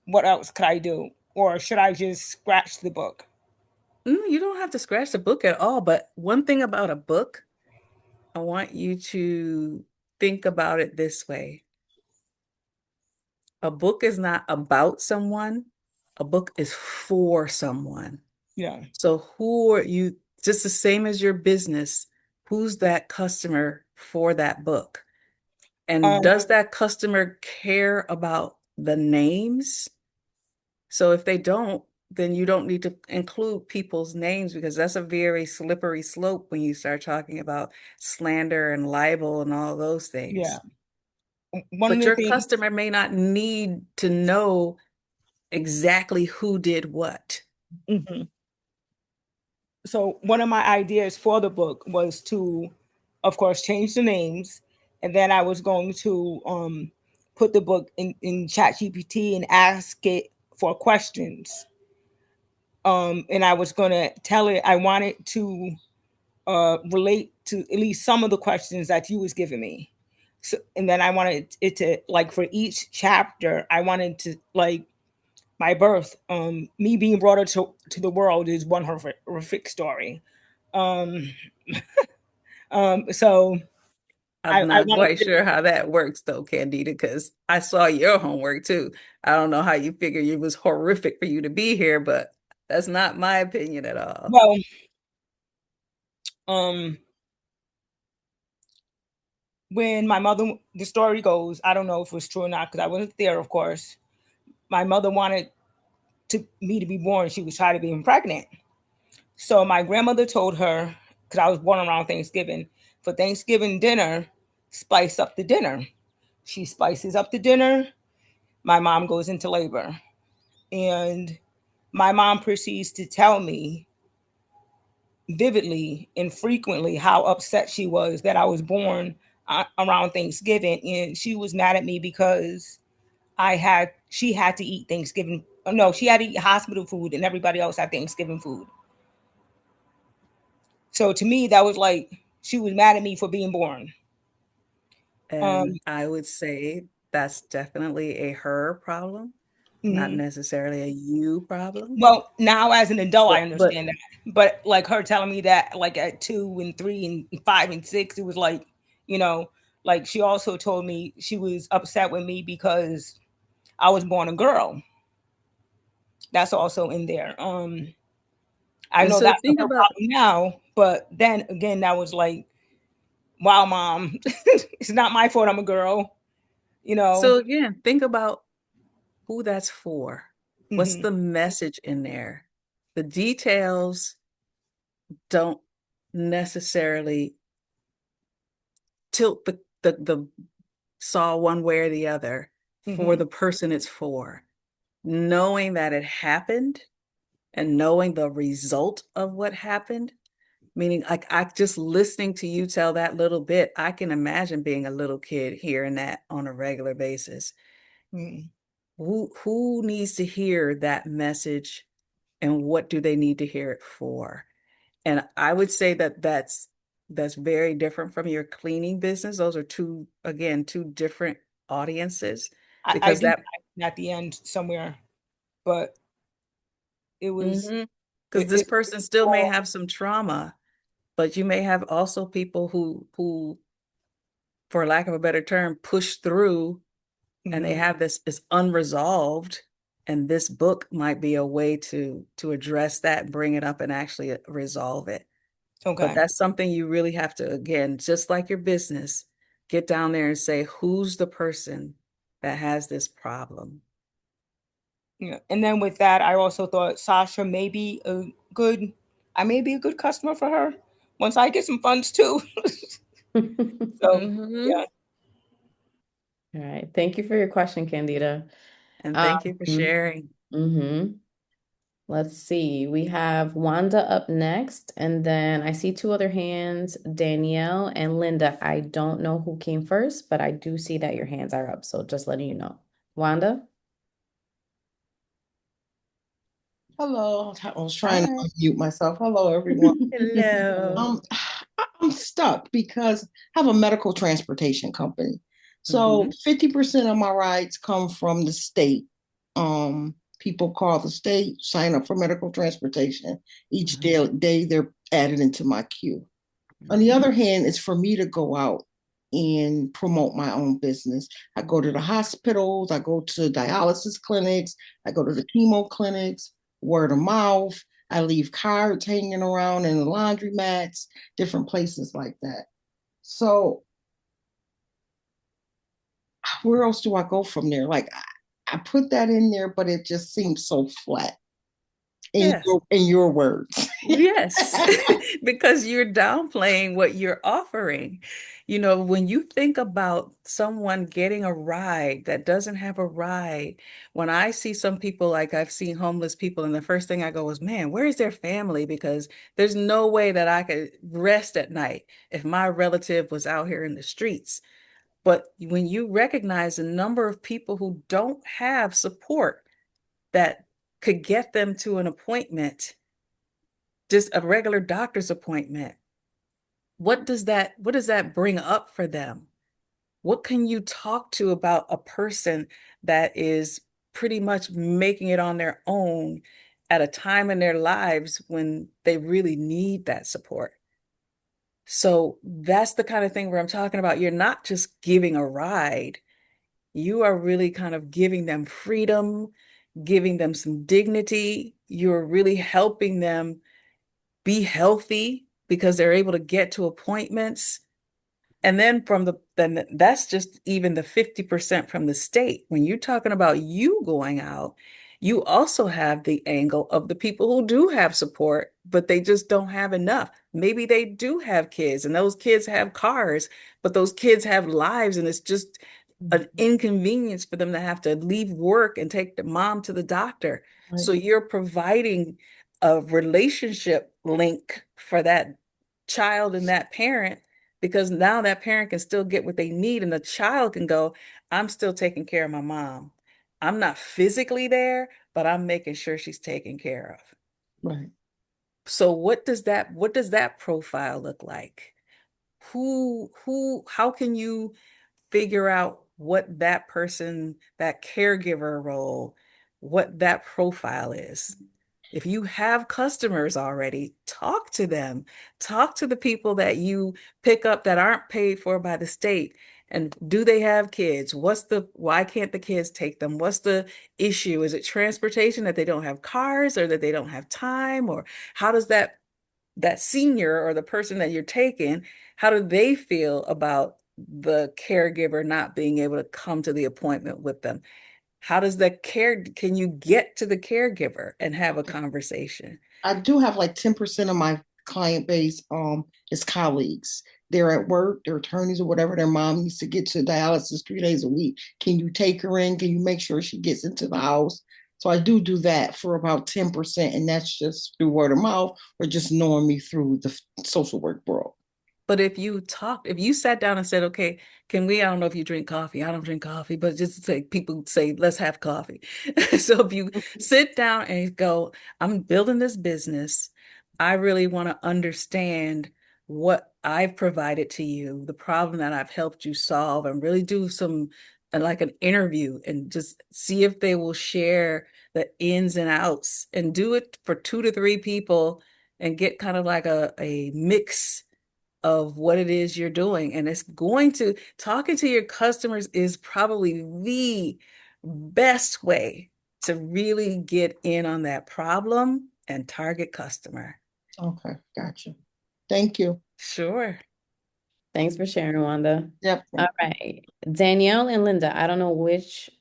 what else could I do? Or should I just scratch the book? You don't have to scratch the book at all, but one thing about a book, I want you to think about it this way. A book is not about someone, a book is for someone. Yeah. So who are you, just the same as your business, who's that customer for that book? And Um, does that customer care about the names? So if they don't, then you don't need to include people's names because that's a very slippery slope when you start talking about slander and libel and all those yeah. things. One of But the your things, customer may not need to know exactly who did what. mhm. So one of my ideas for the book was to, of course, change the names, and then I was going to put the book in ChatGPT and ask it for questions. And I was going to tell it I wanted to relate to at least some of the questions that you was giving me. So, and then I wanted it to, like, for each chapter, I wanted to, like, my birth, me being brought to the world is one horrific story. Um, so I'm I not wanted quite to, sure how that works though, Candida, because I saw your homework too. I don't know how you figure it was horrific for you to be here, but that's not my opinion at all. well, um, when my mother, the story goes, I don't know if it was true or not because I wasn't there, of course. My mother wanted me to be born. She was tired of being pregnant. So my grandmother told her, because I was born around Thanksgiving, for Thanksgiving dinner, spice up the dinner. She spices up the dinner. My mom goes into labor. And my mom proceeds to tell me vividly and frequently how upset she was that I was born around Thanksgiving. And she was mad at me because she had to eat Thanksgiving. No, she had to eat hospital food and everybody else had Thanksgiving food. So to me, that was like she was mad at me for being born. And I would say that's definitely a her problem, not Mhm. necessarily a you problem. Well, now as an adult, I But understand that. But like her telling me that, like at 2 and 3 and 5 and 6, it was like, you know, like she also told me she was upset with me because I was born a girl. That's also in there. I And know so that's think her about, problem now, but then again, that was like, wow, mom, it's not my fault. I'm a girl. You know. so again, think about who that's for. What's Hmm. the message in there? The details don't necessarily tilt the saw one way or the other for Hmm. the person it's for. Knowing that it happened and knowing the result of what happened, meaning like I just listening to you tell that little bit, I can imagine being a little kid hearing that on a regular basis. Hmm. Who needs to hear that message and what do they need to hear it for? And I would say that that's very different from your cleaning business. Those are two, again, two different audiences I because do that at the end somewhere, but it was because this it person still may all. have some trauma, but you may have also people who, for lack of a better term, push through and they Hmm. have this is unresolved. And this book might be a way to address that, bring it up, and actually resolve it. But Okay. that's something you really have to, again, just like your business, get down there and say, who's the person that has this problem? Yeah. And then with that, I also thought Sasha may be a good, I may be a good customer for her once I get some funds too. So Hmm. yeah. All right. Thank you for your question, Candida. And thank you for sharing. Mm-hmm. Let's see. We have Wanda up next, and then I see two other hands, Danielle and Linda. I don't know who came first, but I do see that your hands are up, so just letting you know. Wanda? Hello. I was trying to Hi. unmute myself. Hello, everyone. Hello. Um, I'm stuck because I have a medical transportation company. So Hmm. 50% of my rides come from the state. People call the state, sign up for medical transportation. Each day they're added into my queue. On the other hand, it's for me to go out and promote my own business. I go to the hospitals, I go to dialysis clinics, I go to the chemo clinics, word of mouth. I leave cards hanging around in the laundromats, different places like that. So, where else do I go from there? Like, I put that in there, but it just seems so flat Yes. in your words. Yes, because you're downplaying what you're offering. You know, when you think about someone getting a ride that doesn't have a ride, when I see some people, like I've seen homeless people, and the first thing I go is, man, where is their family? Because there's no way that I could rest at night if my relative was out here in the streets. But when you recognize the number of people who don't have support that could get them to an appointment, just a regular doctor's appointment, what does that bring up for them? What can you talk to about a person that is pretty much making it on their own at a time in their lives when they really need that support? So that's the kind of thing where I'm talking about. You're not just giving a ride, you are really kind of giving them freedom, giving them some dignity. You're really helping them be healthy because they're able to get to appointments. And then then that's just even the 50% from the state. When you're talking about you going out, you also have the angle of the people who do have support, but they just don't have enough. Maybe they do have kids and those kids have cars, but those kids have lives and it's just an inconvenience for them to have to leave work and take the mom to the doctor. So you're providing a relationship link for that child and that parent because now that parent can still get what they need and the child can go, I'm still taking care of my mom. I'm not physically there, but I'm making sure she's taken care of. Right. So what does that profile look like? How can you figure out what that person, that caregiver role, what that profile is? If you have customers already, talk to them. Talk to the people that you pick up that aren't paid for by the state. And do they have kids? Why can't the kids take them? What's the issue? Is it transportation that they don't have cars or that they don't have time? Or how does that senior or the person that you're taking, how do they feel about the caregiver not being able to come to the appointment with them? Can you get to the caregiver and have a conversation? I do have like 10% of my client base is colleagues. They're at work, they're attorneys or whatever. Their mom needs to get to dialysis 3 days a week. Can you take her in? Can you make sure she gets into the house? So I do that for about 10%, and that's just through word of mouth or just knowing me through the social work world. But if you sat down and said, okay, I don't know if you drink coffee. I don't drink coffee, but just say, people say, let's have coffee. So if you sit down and go, I'm building this business. I really want to understand what I've provided to you, the problem that I've helped you solve, and really do like an interview and just see if they will share the ins and outs and do it for 2 to 3 people and get kind of like a mix of what it is you're doing. And talking to your customers is probably the best way to really get in on that problem and target customer. Okay, gotcha. Thank you. Sure. Thanks for sharing, Wanda. Yep. All right. Danielle and Linda, I don't know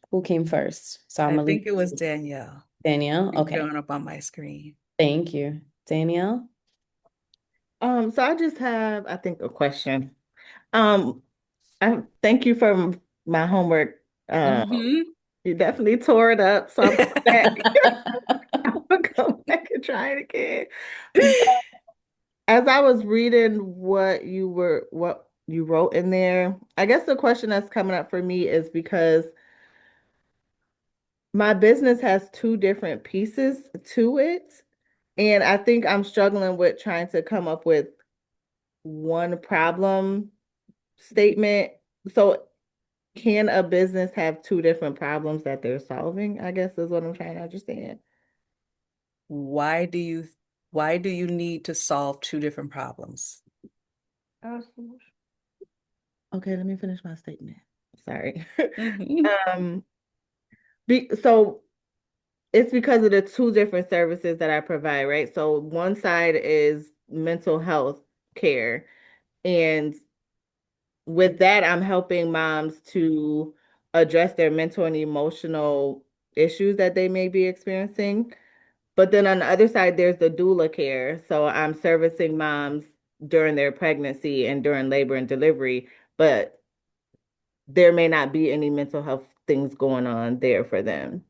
who came first. So I'm I gonna think leave it was Danielle. Danielle. It's Okay. showing up on my screen. Thank you. Danielle? So I just have, I think, a question. I thank you for my homework. Mhm. You definitely tore it up, so I'm going back. I'm gonna go back and try it again. But as I was reading what you wrote in there, I guess the question that's coming up for me is because my business has two different pieces to it, and I think I'm struggling with trying to come up with one problem statement. So can a business have two different problems that they're solving? I guess is what I'm trying to understand. Why do you need to solve 2 different problems? Okay, let me finish my statement. Sorry. Mhm. So it's because of the two different services that I provide, right? So one side is mental health care, and with that, I'm helping moms to address their mental and emotional issues that they may be experiencing. But then on the other side, there's the doula care. So I'm servicing moms during their pregnancy and during labor and delivery, but there may not be any mental health things going on there for them.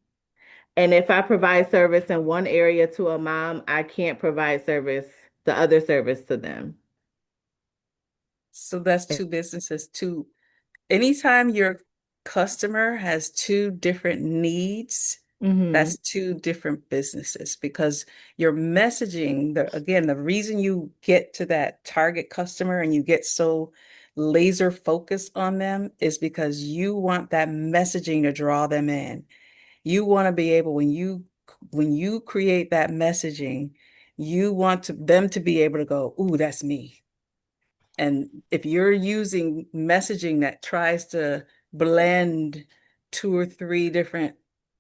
And if I provide service in one area to a mom, I can't provide the other service to them. So that's 2 businesses, anytime your customer has 2 different needs, That's two different businesses because your messaging, again, the reason you get to that target customer and you get so laser focused on them is because you want that messaging to draw them in. You want to be able, when you create that messaging, you want them to be able to go, "Ooh, that's me." And if you're using messaging that tries to blend two or three different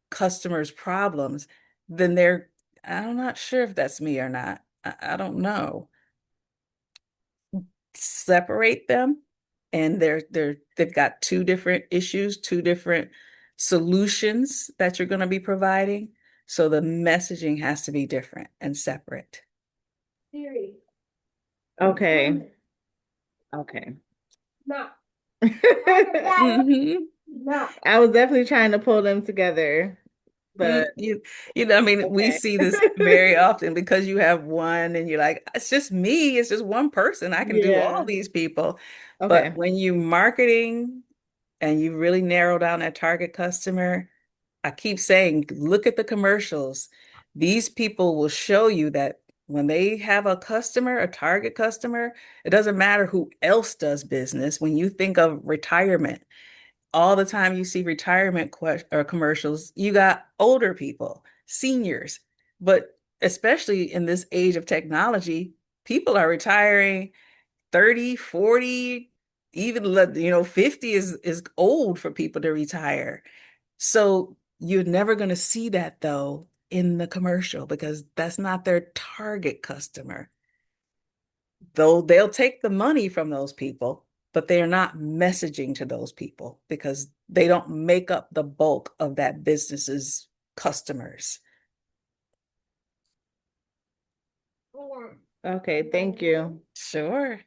customers' problems, then I'm not sure if that's me or not. I don't know. Separate them, and they've got two different issues, two different solutions that you're going to be providing. So the messaging has to be different and separate. Okay. Okay. No. Mhm. No. I was definitely trying to pull them together, but I mean, we okay. see this very often because you have one and you're like, it's just me, it's just one person. I can do all Yeah. these people. But Okay. when you marketing and you really narrow down that target customer, I keep saying, look at the commercials. These people will show you that when they have a customer, a target customer, it doesn't matter who else does business. When you think of retirement, all the time you see retirement or commercials, you got older people, seniors. But especially in this age of technology, people are retiring 30, 40, even 50 is old for people to retire. So you're never going to see that though in the commercial because that's not their target customer. Though they'll take the money from those people, but they are not messaging to those people because they don't make up the bulk of that business's customers. Okay, thank you. Sure.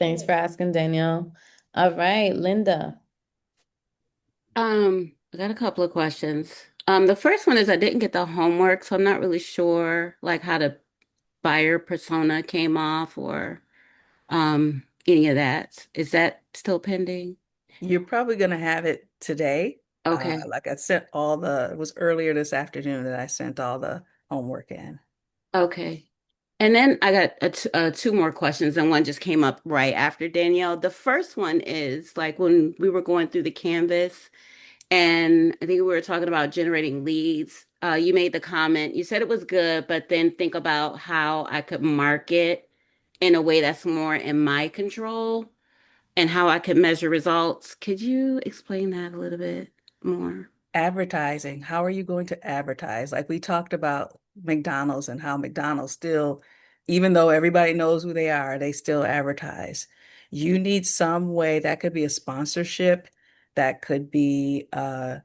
Thanks for asking, Danielle. All right, Linda. I got a couple of questions. The first one is I didn't get the homework, so I'm not really sure like how the buyer persona came off or any of that. Is that still pending? You're probably going to have it today. Okay. Like I sent it was earlier this afternoon that I sent all the homework in. Okay. And then I got two more questions, and one just came up right after Danielle. The first one is like when we were going through the Canvas, and I think we were talking about generating leads. You made the comment, you said it was good, but then think about how I could market in a way that's more in my control and how I could measure results. Could you explain that a little bit more? Advertising. How are you going to advertise? Like we talked about McDonald's and how McDonald's still, even though everybody knows who they still advertise. You need some way that could be a sponsorship, that could be an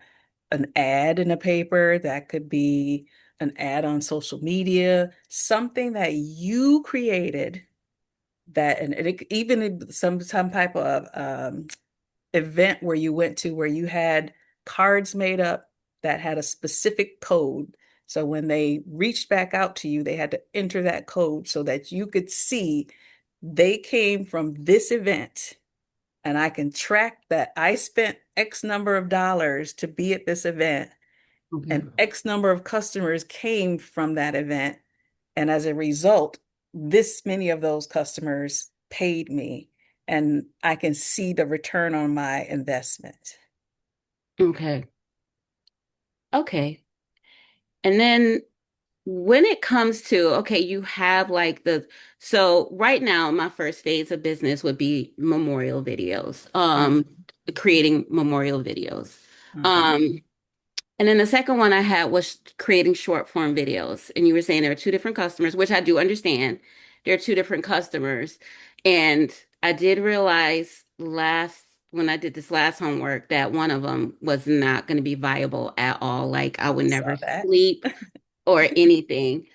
ad in a paper, that could be an ad on social media, something that you created that, and even some type of event where you went to where you had cards made up that had a specific code. So when they reached back out to you, they had to enter that code so that you could see they came from this event. And I can track that I spent X number of dollars to be at this event, and X number of customers came from that event. And as a result, this many of those customers paid me, and I can see the return on my investment. Okay. Okay. And then when it comes to, okay, you have like so right now, my first phase of business would be memorial videos, creating memorial videos. Um, and then the second one I had was creating short form videos. And you were saying there are two different customers, which I do understand. There are two different customers. And I did realize when I did this last homework that one of them was not going to be viable at all. Like I would I never saw that. sleep or anything.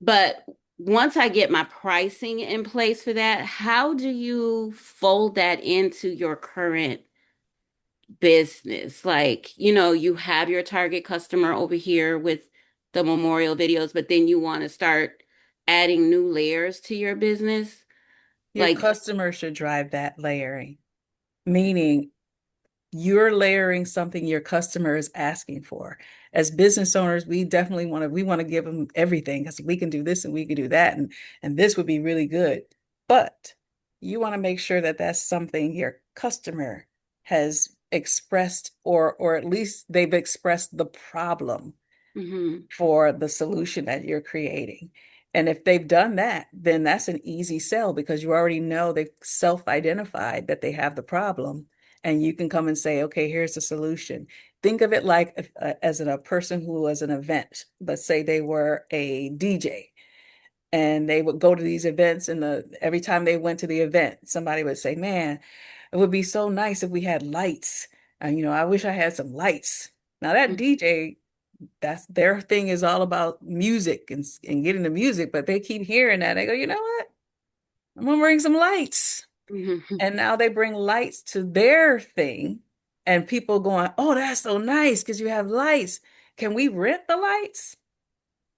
But once I get my pricing in place for that, how do you fold that into your current business? Like, you have your target customer over here with the memorial videos, but then you want to start adding new layers to your business. Your Like, customer should drive that layering, meaning you're layering something your customer is asking for. As business owners, we definitely want to give them everything because we can do this and we can do that and this would be really good. But you want to make sure that that's something your customer has expressed or at least they've expressed the problem Mm-hmm. for the solution that you're creating. And if they've done that, then that's an easy sell because you already know they've self-identified that they have the problem. And you can come and say, okay, here's the solution. Think of it like as a person who was an event. Let's say they were a DJ and they would go to these events and every time they went to the event, somebody would say, man, it would be so nice if we had lights. And, I wish I had some lights. Now that DJ, that's their thing is all about music and getting the music, but they keep hearing that. They go, you know what? I'm gonna bring some lights. Mm-hmm. And now they bring lights to their thing, and people going, oh, that's so nice because you have lights. Can we rent the lights?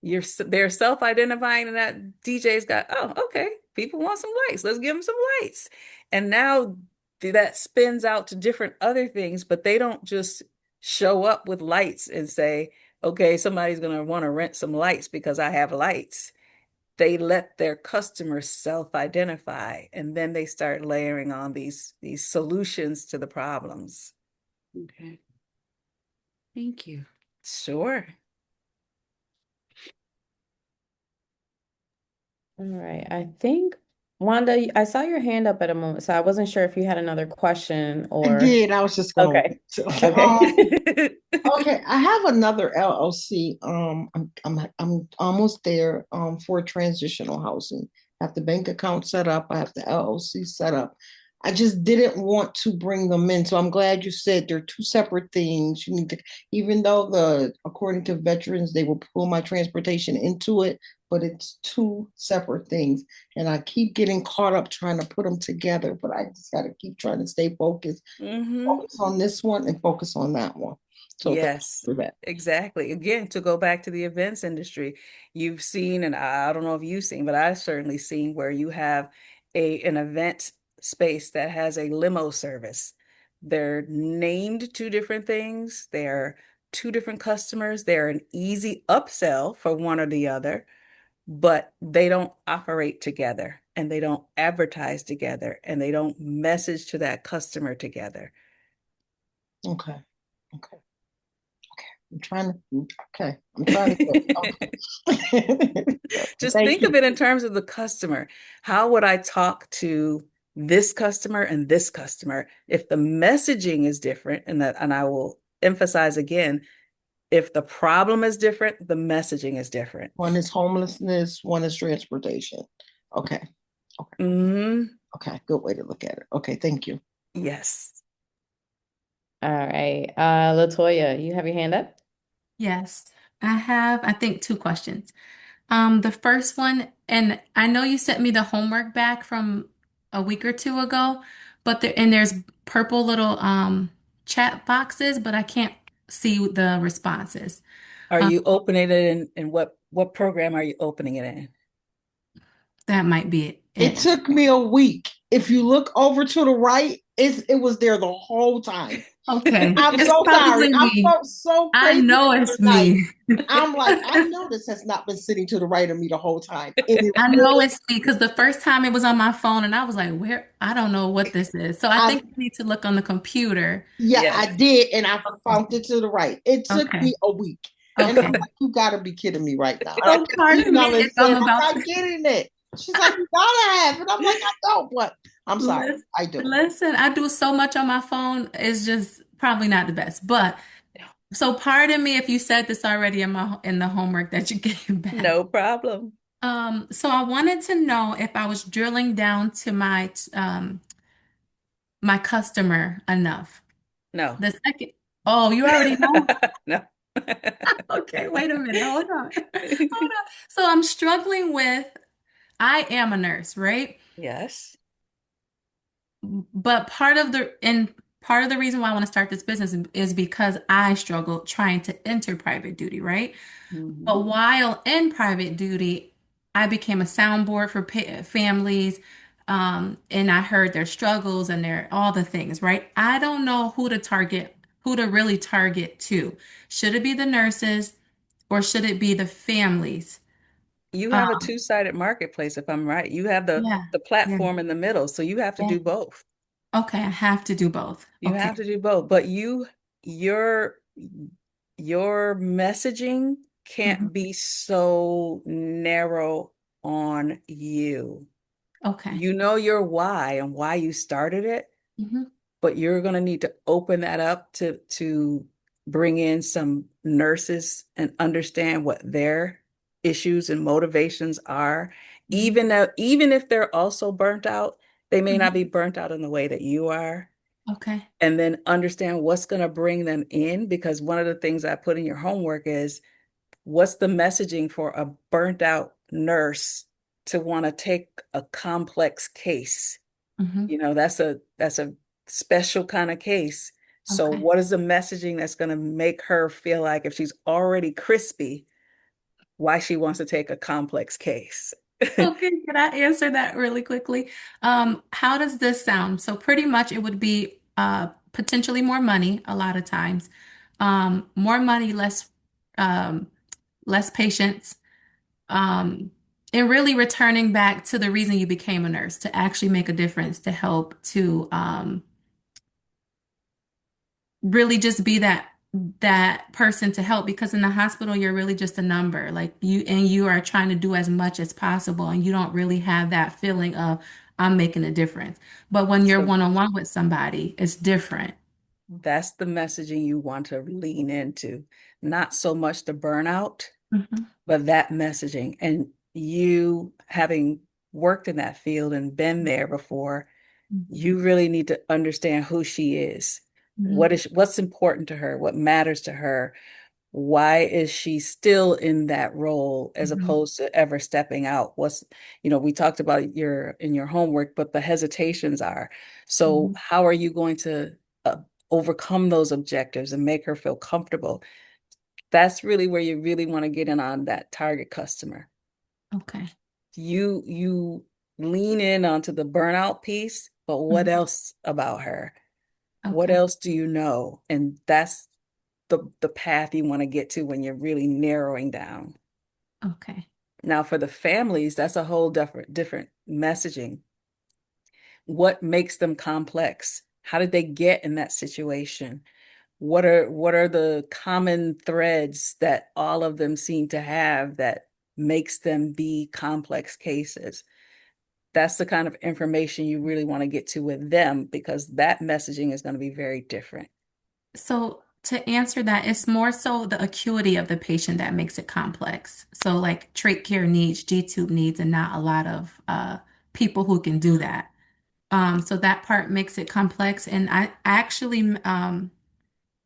They're self-identifying, and that DJ's got, oh, okay, people want some lights. Let's give them some lights. And now that spins out to different other things, but they don't just show up with lights and say, okay, somebody's going to want to rent some lights because I have lights. They let their customers self-identify, and then they start layering on these solutions to the problems. Okay. Thank you. Sure. All right. I think, Wanda, I saw your hand up at a moment, so I wasn't sure if you had another question I or. did. I was just gonna Okay. wait till- Okay. Okay, I have another LLC. I'm almost there. For transitional housing. I have the bank account set up. I have the LLC set up. I just didn't want to bring them in, so I'm glad you said they're two separate things. You need to, even though according to veterans, they will pull my transportation into it, but it's two separate things. And I keep getting caught up trying to put them together, but I just got to keep trying to stay focused. Focus on this one and focus on that one. So thank you Yes, for that. exactly. Again, to go back to the events industry, you've seen, and I don't know if you've seen, but I've certainly seen where you have an event space that has a limo service. They're named two different things. They're two different customers. They're an easy upsell for one or the other, but they don't operate together and they don't advertise together and they don't message to that customer together. Okay. Okay. I'm trying to. Okay. I'm trying to. Okay. Just Thank think you. of it in terms of the customer. How would I talk to this customer and this customer if the messaging is different? And I will emphasize again, if the problem is different, the messaging is different. One is homelessness. One is transportation. Okay. Okay. Mm-hmm. Okay. Good way to look at it. Okay. Thank you. Yes. All right. Latoya, you have your hand up? Yes, I have, I think, two questions. The first one, and I know you sent me the homework back from a week or two ago, but there's purple little chat boxes, but I can't see the responses. Are Um, you opening it in what program are you opening it in? that might be It it. took me a week. If you look over to the right, it was there the whole time. Okay, I'm it's so sorry. probably I me. felt so I crazy know the it's other night. me. I'm like, I know this has not been sitting to the right of me the whole time. And it I know really, it's me because the first time it was on my phone and I was like, where? I don't know what this is. So I I, think I need to look on the computer. yeah, Yes. I did, and I Okay. found it to the right. It took Okay. me a week. And Okay. I'm like, you gotta be kidding me right now. And I So kept pardon me emailing if I'm saying, I'm about not to. getting it. She's like, you gotta have it. I'm like, I don't, but I'm sorry. Listen, I do. listen, I do so much on my phone. It's just probably not the best. But so pardon me if you said this already in the homework that you gave back. No problem. So I wanted to know if I was drilling down to my customer enough. No. The second, oh, you already know? No. Okay, wait a minute. Hold on. Hold on. So I'm struggling with, I am a nurse, right? Yes. But part of the reason why I want to start this business is because I struggled trying to enter private duty, right? Mhm. But while in private duty, I became a soundboard for families. And I heard their struggles and their all the things, right? I don't know who to target, who to really target to. Should it be the nurses or should it be the families? You have a Um, two-sided marketplace, if I'm right. You have the yeah, the yeah, platform in the middle, so you have to yeah. do both. Okay, I have to do both. You Okay. have to do both, but your your messaging Hmm. can't be so narrow on you. Okay. You know your why and why you started it, Hmm. but you're going to need to open that up to bring in some nurses and understand what their issues and motivations are. Hmm. Even if they're also burnt out, they may not Hmm. be burnt out in the way that you are. Okay. And then understand what's going to bring them in, because one of the things I put in your homework is what's the messaging for a burnt out nurse to want to take a complex case. Hmm. That's a special kind of case. So Okay. what is the messaging that's going to make her feel like if she's already crispy, why she wants to take a complex case? Okay, can I answer that really quickly? How does this sound? So pretty much it would be potentially more money a lot of times. More money, um, less patience, um, and really returning back to the reason you became a nurse, to actually make a difference, to help, to really just be that person to help, because in the hospital you're really just a number, like you are trying to do as much as possible and you don't really have that feeling of I'm making a difference. But when you're So one-on-one with somebody, it's different. that's the messaging you want to lean into, not so much the burnout, Mhm. but that messaging. And you having worked in that field and been there before, Mhm. you really need to understand who she is. Mhm. What's important to her? What matters to her? Why is she still in that role as Mhm. opposed to ever stepping out? We talked about in your homework, but the hesitations are. So Mhm. how are you going to uh, overcome those objectives and make her feel comfortable? That's really where you really want to get in on that target customer. Okay. You lean in onto the burnout piece, but what Mhm. else about her? What Okay. else do you know? And that's the path you want to get to when you're really narrowing down. Okay. Now, for the families, that's a whole different messaging. What makes them complex? How did they get in that situation? What are the common threads that all of them seem to have that makes them be complex cases? That's the kind of information you really want to get to with them, because that messaging is going to be very different. So to answer that, it's more so the acuity of the patient that makes it complex. So like trach care needs, G-tube needs, and not a lot of people who can do that. So that part makes it complex. And I actually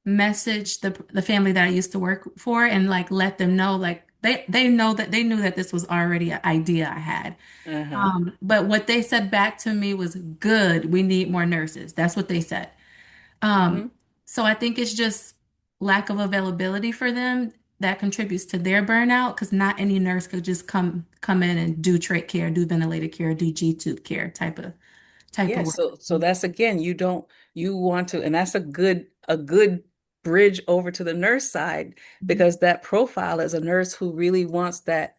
messaged the family that I used to work for and like let them know, like they know that they knew that this was already an idea I had. Uh-huh. But what they said back to me was, good, we need more nurses. That's what they said. Hmm. Um, so I think it's just lack of availability for them that contributes to their burnout, because not any nurse could just come in and do trach care, do ventilator care, do G-tube care type of Yes, work. so that's again, you want to, and that's a good bridge over to the nurse side, Mhm. because that profile is a nurse who really wants that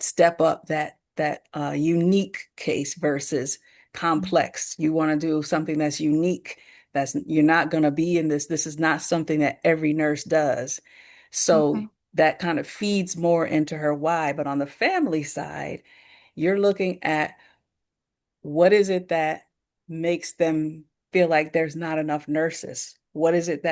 step up, that unique case versus complex. You want to do something that's unique. That's You're not going to be in this. This is not something that every nurse does. So Okay. that kind of feeds more into her why. But on the family side, you're looking at what is it that makes them feel like there's not enough nurses? What is it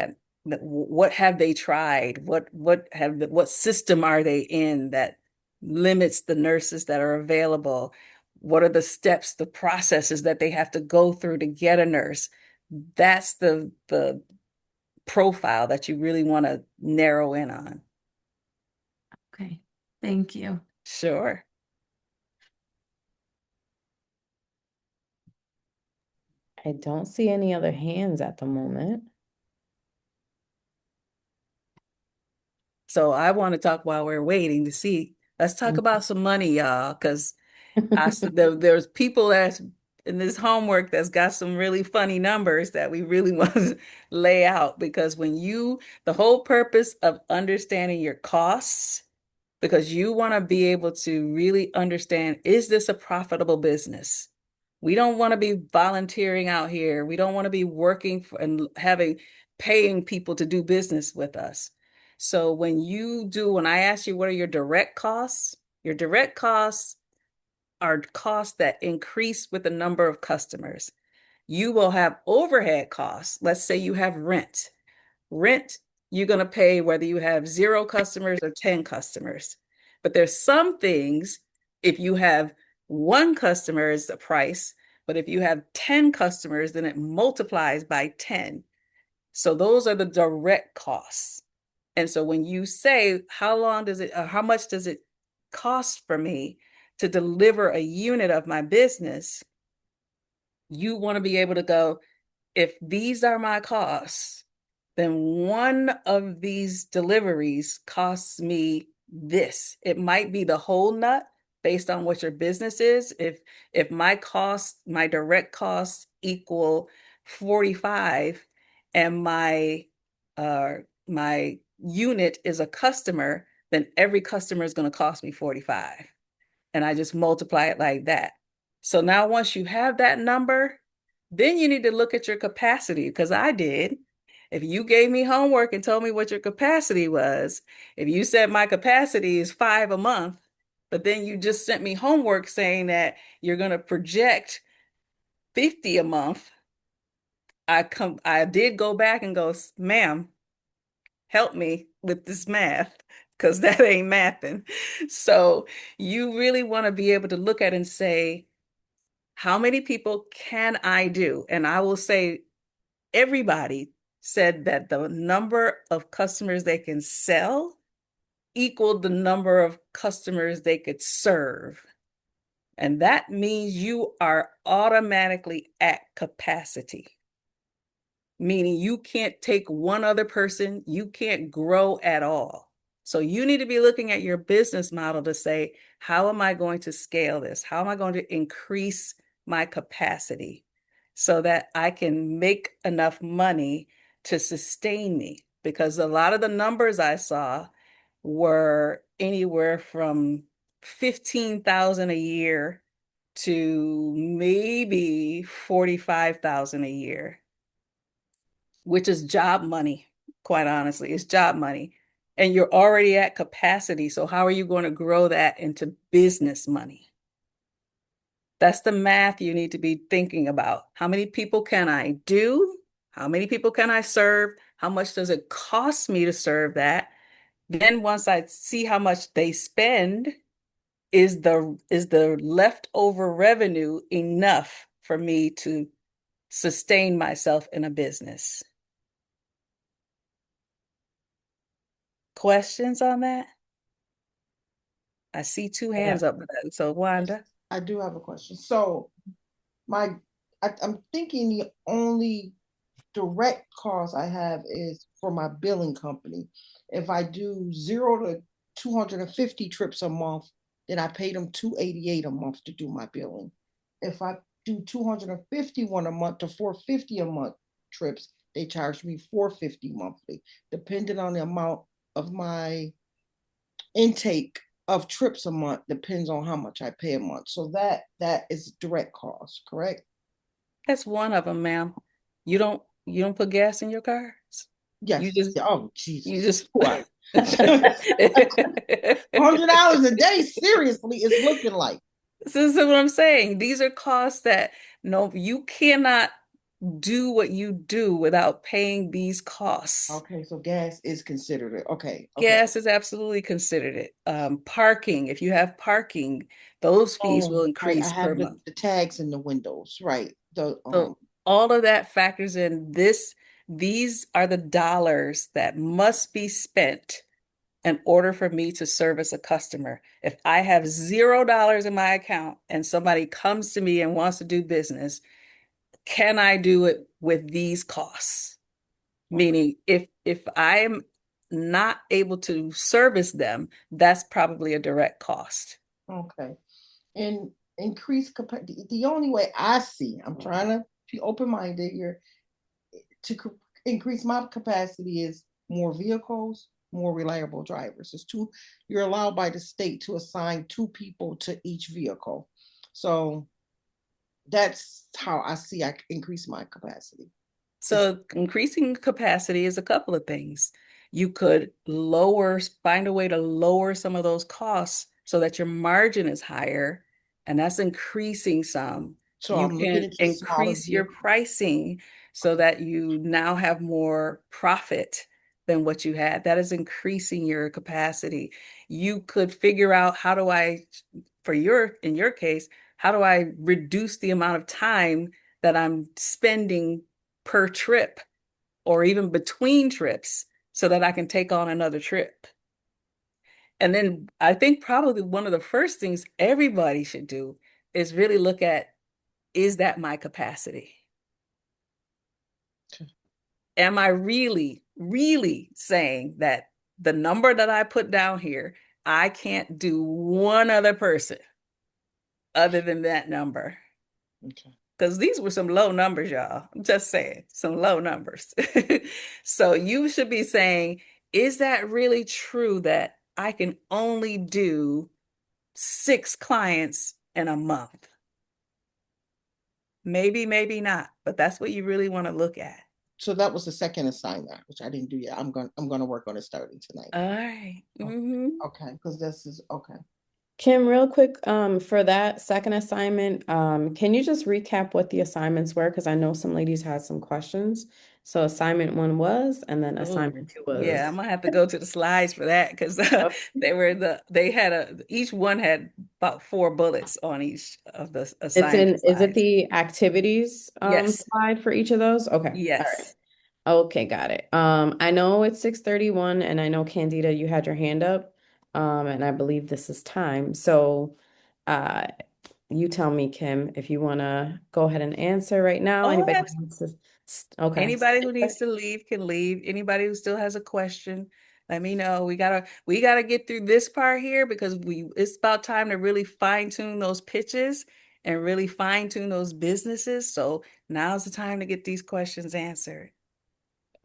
what have they tried? What system are they in that limits the nurses that are available? What are the steps, the processes that they have to go through to get a nurse? That's the profile that you really want to narrow in on. Okay. Thank you. Sure. I don't see any other hands at the moment. So I want to talk while we're waiting to see. Let's talk Mm. about some money, y'all, because There's people that's in this homework that's got some really funny numbers that we really want to lay out, because the whole purpose of understanding your costs, because you want to be able to really understand, is this a profitable business? We don't want to be volunteering out here. We don't want to be working for and paying people to do business with us. So when I ask you, what are your direct costs are costs that increase with the number of customers. You will have overhead costs. Let's say you have rent. Rent, you're going to pay whether you have 0 customers or 10 customers. But there's some things, if you have 1 customer is the price, but if you have 10 customers, then it multiplies by 10. So those are the direct costs. And so when you say, how much does it cost for me to deliver a unit of my business, you want to be able to go, if these are my costs, then one of these deliveries costs me this. It might be the whole nut based on what your business is. If my direct costs equal 45 and my unit is a customer, then every customer is going to cost me 45. And I just multiply it like that. So now once you have that number, then you need to look at your capacity, because I did. If you gave me homework and told me what your capacity was, if you said my capacity is 5 a month, but then you just sent me homework saying that you're going to project 50 a month, I did go back and go, ma'am, help me with this math, because that ain't mathing. So you really want to be able to look at and say, how many people can I do? And I will say, everybody said that the number of customers they can sell equaled the number of customers they could serve. And that means you are automatically at capacity, meaning you can't take one other person, you can't grow at all. So you need to be looking at your business model to say, how am I going to scale this? How am I going to increase my capacity so that I can make enough money to sustain me? Because a lot of the numbers I saw were anywhere from 15,000 a year to maybe 45,000 a year, which is job money, quite honestly. It's job money. And you're already at capacity. So how are you going to grow that into business money? That's the math you need to be thinking about. How many people can I do? How many people can I serve? How much does it cost me to serve that? Then once I see how much they spend, is the leftover revenue enough for me to sustain myself in a business? Questions on that? I see 2 hands up. So Wanda. I do have a question. So I'm thinking the only direct cost I have is for my billing company. If I do 0 to 250 trips a month, then I pay them $288 a month to do my billing. If I do 251 a month to 450 a month trips, they charge me $450 monthly, depending on the amount of my intake of trips a month. Depends on how much I pay a month. So that is direct cost, correct? That's one of them, ma'am. You don't put gas in your cars? Yes. You just Oh Jesus. You just What? $100 a day, seriously, it's looking like. This is what I'm saying. These are costs that you cannot do what you do without paying these costs. Okay, so gas is considered it. Okay. Gas is absolutely considered it. Parking, if you have parking, those fees will increase I have per month. the tags in the windows, right? So all of that factors in this. These are the dollars that must be spent in order for me to service a customer. If I have $0 in my account and somebody comes to me and wants to do business, can I do it with these costs? Meaning, if I'm not able to service them, that's probably a direct cost. Okay. And increase capacity. The only way I see, I'm trying to be open-minded here, to increase my capacity is more vehicles, more reliable drivers. You're allowed by the state to assign 2 people to each vehicle. So that's how I see I increase my capacity. So increasing capacity is a couple of things. You could find a way to lower some of those costs so that your margin is higher, and that's increasing some. So You I'm looking can into smaller increase your vehicles. pricing so that you now have more profit than what you had. That is increasing your capacity. You could figure out in your case, how do I reduce the amount of time that I'm spending per trip or even between trips so that I can take on another trip. And then I think probably one of the first things everybody should do is really look at, is that my capacity? Okay. Am I really, really saying that the number that I put down here, I can't do one other person other than that number? Okay. Because these were some low numbers, y'all. I'm just saying, some low numbers. So you should be saying, is that really true that I can only do 6 clients in a month? Maybe, maybe not, but that's what you really want to look at. So that was the second assignment, which I didn't do yet. I'm gonna work on it starting tonight. All right. Okay, because this is okay. Kim, real quick, for that second assignment, can you just recap what the assignments were? Because I know some ladies had some questions. So assignment 1 was, and then assignment 2 Yeah, was. I'm gonna have to go to the slides for that because each one had about 4 bullets on each of the assignment Is it slides. the activities Yes. slide for each of those? Okay. All right. Yes. Okay, got it. I know it's 6:31, and I know Candida, you had your hand up. And I believe this is time. So you tell me, Kim, if you wanna go ahead and answer right now. Oh, Anybody who wants to okay. Anybody who needs to leave can leave. Anybody who still has a question, let me know. We gotta get through this part here because it's about time to really fine tune those pitches and really fine tune those businesses. So now's the time to get these questions answered.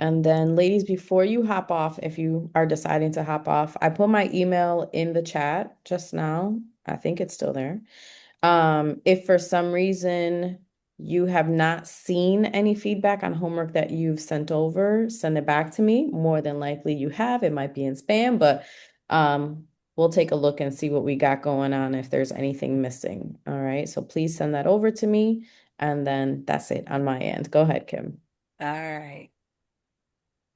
And then, ladies, before you hop off, if you are deciding to hop off, I put my email in the chat just now. I think it's still there. If for some reason you have not seen any feedback on homework that you've sent over, send it back to me. More than likely you have. It might be in spam, but we'll take a look and see what we got going on if there's anything missing. All right. So please send that over to me. And then that's it on my end. Go ahead, Kim. All right.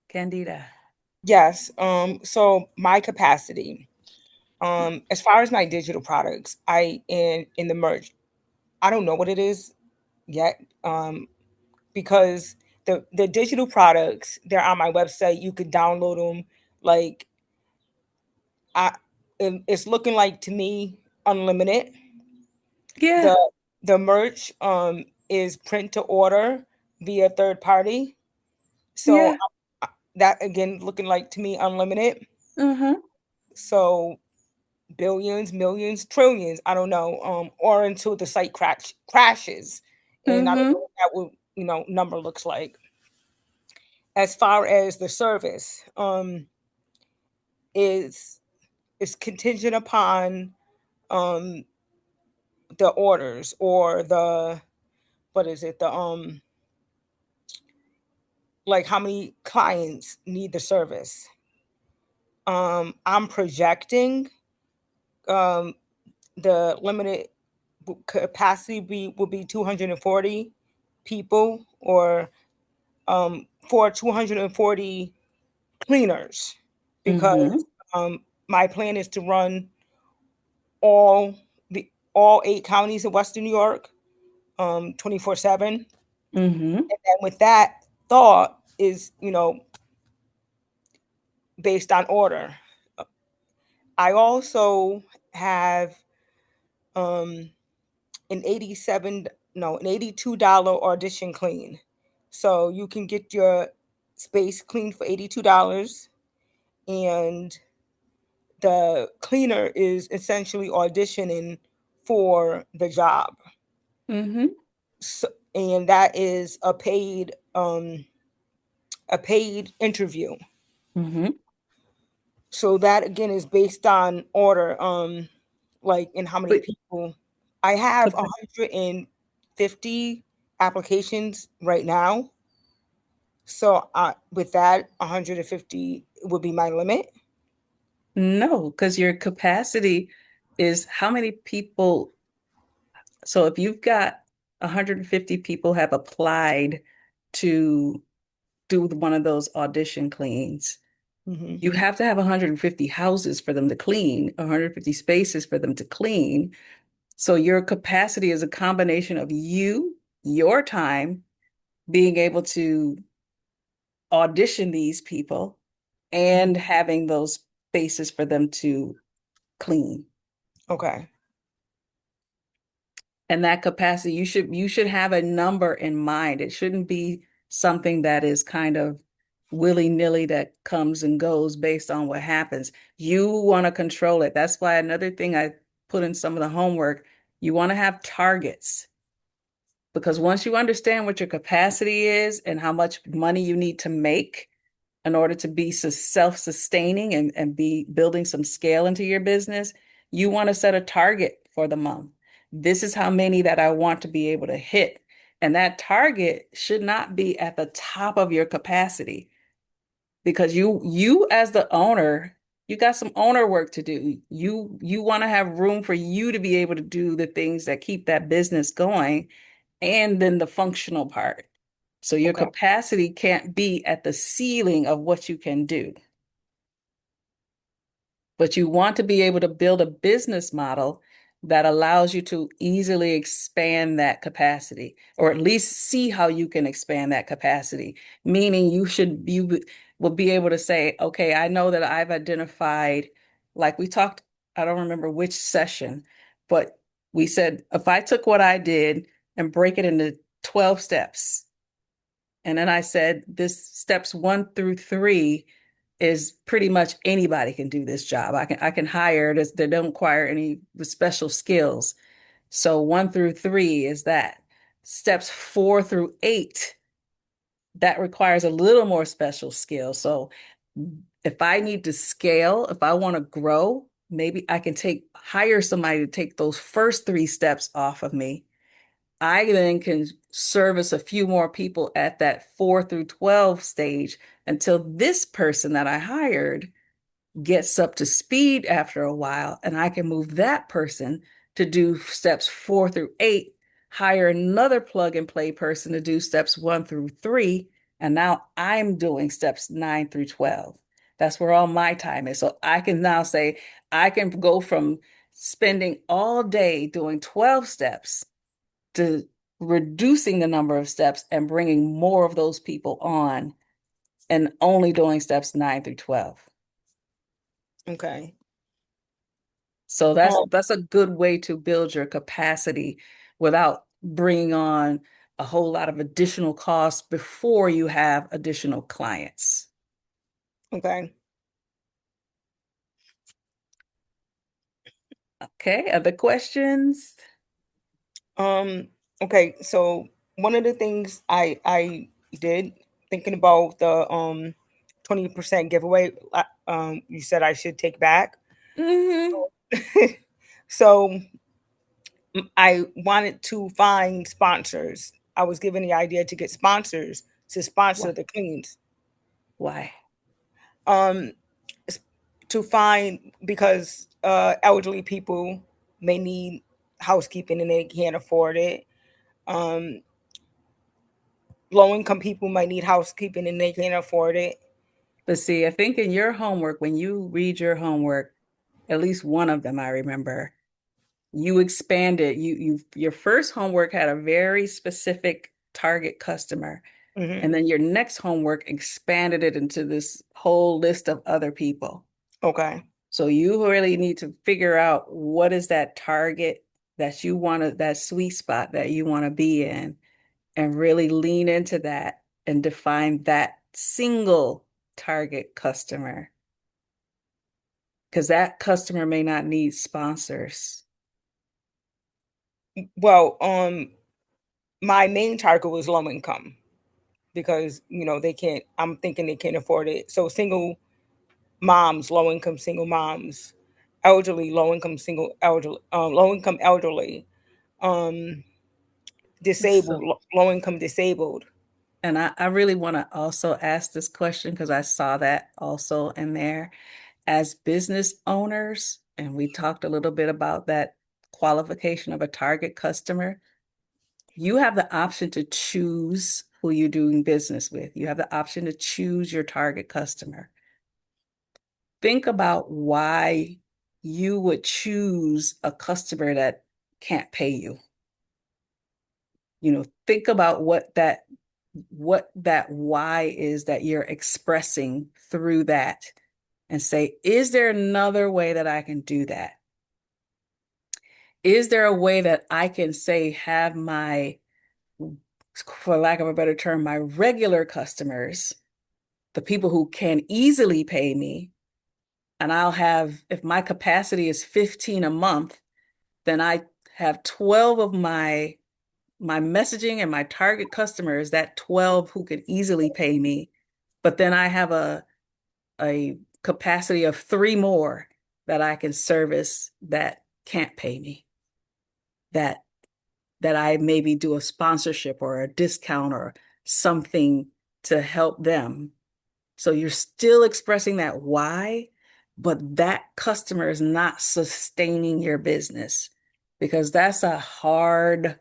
Candida. Yes. So my capacity, as far as my digital products, in the merch, I don't know what it is yet. Because the digital products, they're on my website. You could download them. Like it's looking like to me unlimited. Yeah. The merch is print to order via third party. So Yeah. that again looking like to me unlimited. So billions, millions, trillions, I don't know, or until the site crashes. And I don't know what that will, number looks like. As far as the service, is contingent upon the orders or like how many clients need the service. I'm projecting the limited capacity will be 240 people, or for 240 cleaners, because my plan is to run all 8 counties of Western New York 24/7. And then with that thought is, based on order. I also have an $82 audition clean. So you can get your space cleaned for $82, and the cleaner is essentially auditioning for the job. Mm-hmm. So, and that is a paid interview. Mm-hmm. So that again is based on order, like in how many But people. I have capa- 150 applications right now. So with that, 150 would be my limit. no, because your capacity is how many people. So if you've got 150 people have applied to do one of those audition cleans, Hmm. you have to have 150 houses for them to clean, 150 spaces for them to clean. So your capacity is a combination of you, your time, being able to audition these people, and having those spaces for them to clean. Okay. And that capacity, you should have a number in mind. It shouldn't be something that is kind of willy-nilly that comes and goes based on what happens. You want to control it. That's why another thing I put in some of the homework, you want to have targets. Because once you understand what your capacity is and how much money you need to make in order to be self-sustaining and be building some scale into your business, you want to set a target for the month. This is how many that I want to be able to hit. And that target should not be at the top of your capacity because you as the owner, you got some owner work to do. You want to have room for you to be able to do the things that keep that business going and then the functional part. So your Okay. capacity can't be at the ceiling of what you can do. But you want to be able to build a business model that allows you to easily expand that capacity, or at least see how you can expand that capacity. Meaning will be able to say, okay, I know that I've identified, like we talked, I don't remember which session, but we said if I took what I did and break it into 12 steps, and then I said this steps 1 through 3 is pretty much anybody can do this job. I can hire this, they don't require any special skills. So 1 through 3 is that. Steps 4 through 8, that requires a little more special skill. So if I need to scale, if I want to grow, maybe I can hire somebody to take those first 3 steps off of me. I then can service a few more people at that 4 through 12 stage until this person that I hired gets up to speed after a while, and I can move that person to do steps 4 through 8, hire another plug and play person to do steps 1 through 3, and now I'm doing steps 9 through 12. That's where all my time is. So I can now say, I can go from spending all day doing 12 steps to reducing the number of steps and bringing more of those people on and only doing steps 9 through 12. Okay. So that's a good way to build your capacity without bringing on a whole lot of additional costs before you have additional clients. Okay. Okay, other questions? Okay, so one of the things I did thinking about the 20% giveaway, you said I should take back. Mm-hmm. So I wanted to find sponsors. I was given the idea to get sponsors to sponsor the cleans. Why? To find, because elderly people may need housekeeping and they can't afford it. Low income people might need housekeeping and they can't afford it. But see, I think in your homework, when you read your homework, at least one of them I remember, you expanded. Your first homework had a very specific target customer, Mm-hmm. and then your next homework expanded it into this whole list of other people. Okay. So you really need to figure out what is that target that you want to, that sweet spot that you want to be in, and really lean into that and define that single target customer. Because that customer may not need sponsors. Well, my main target was low income because they can't. I'm thinking they can't afford it. So single moms, low income single moms, elderly, low income single elderly, low income elderly, um, disabled, So, low income disabled. and I really want to also ask this question because I saw that also in there. As business owners, and we talked a little bit about that qualification of a target customer, you have the option to choose who you're doing business with. You have the option to choose your target customer. Think about why you would choose a customer that can't pay you. Think about what that why is that you're expressing through that and say, is there another way that I can do that? Is there a way that I can say, have my, for lack of a better term, my regular customers, the people who can easily pay me, and I'll have, if my capacity is 15 a month, then I have 12 of my messaging and my target customers, that 12 who could easily pay me, but then I have a capacity of 3 more that I can service that can't pay me, that I maybe do a sponsorship or a discount or something to help them. So you're still expressing that why, but that customer is not sustaining your business because that's a hard,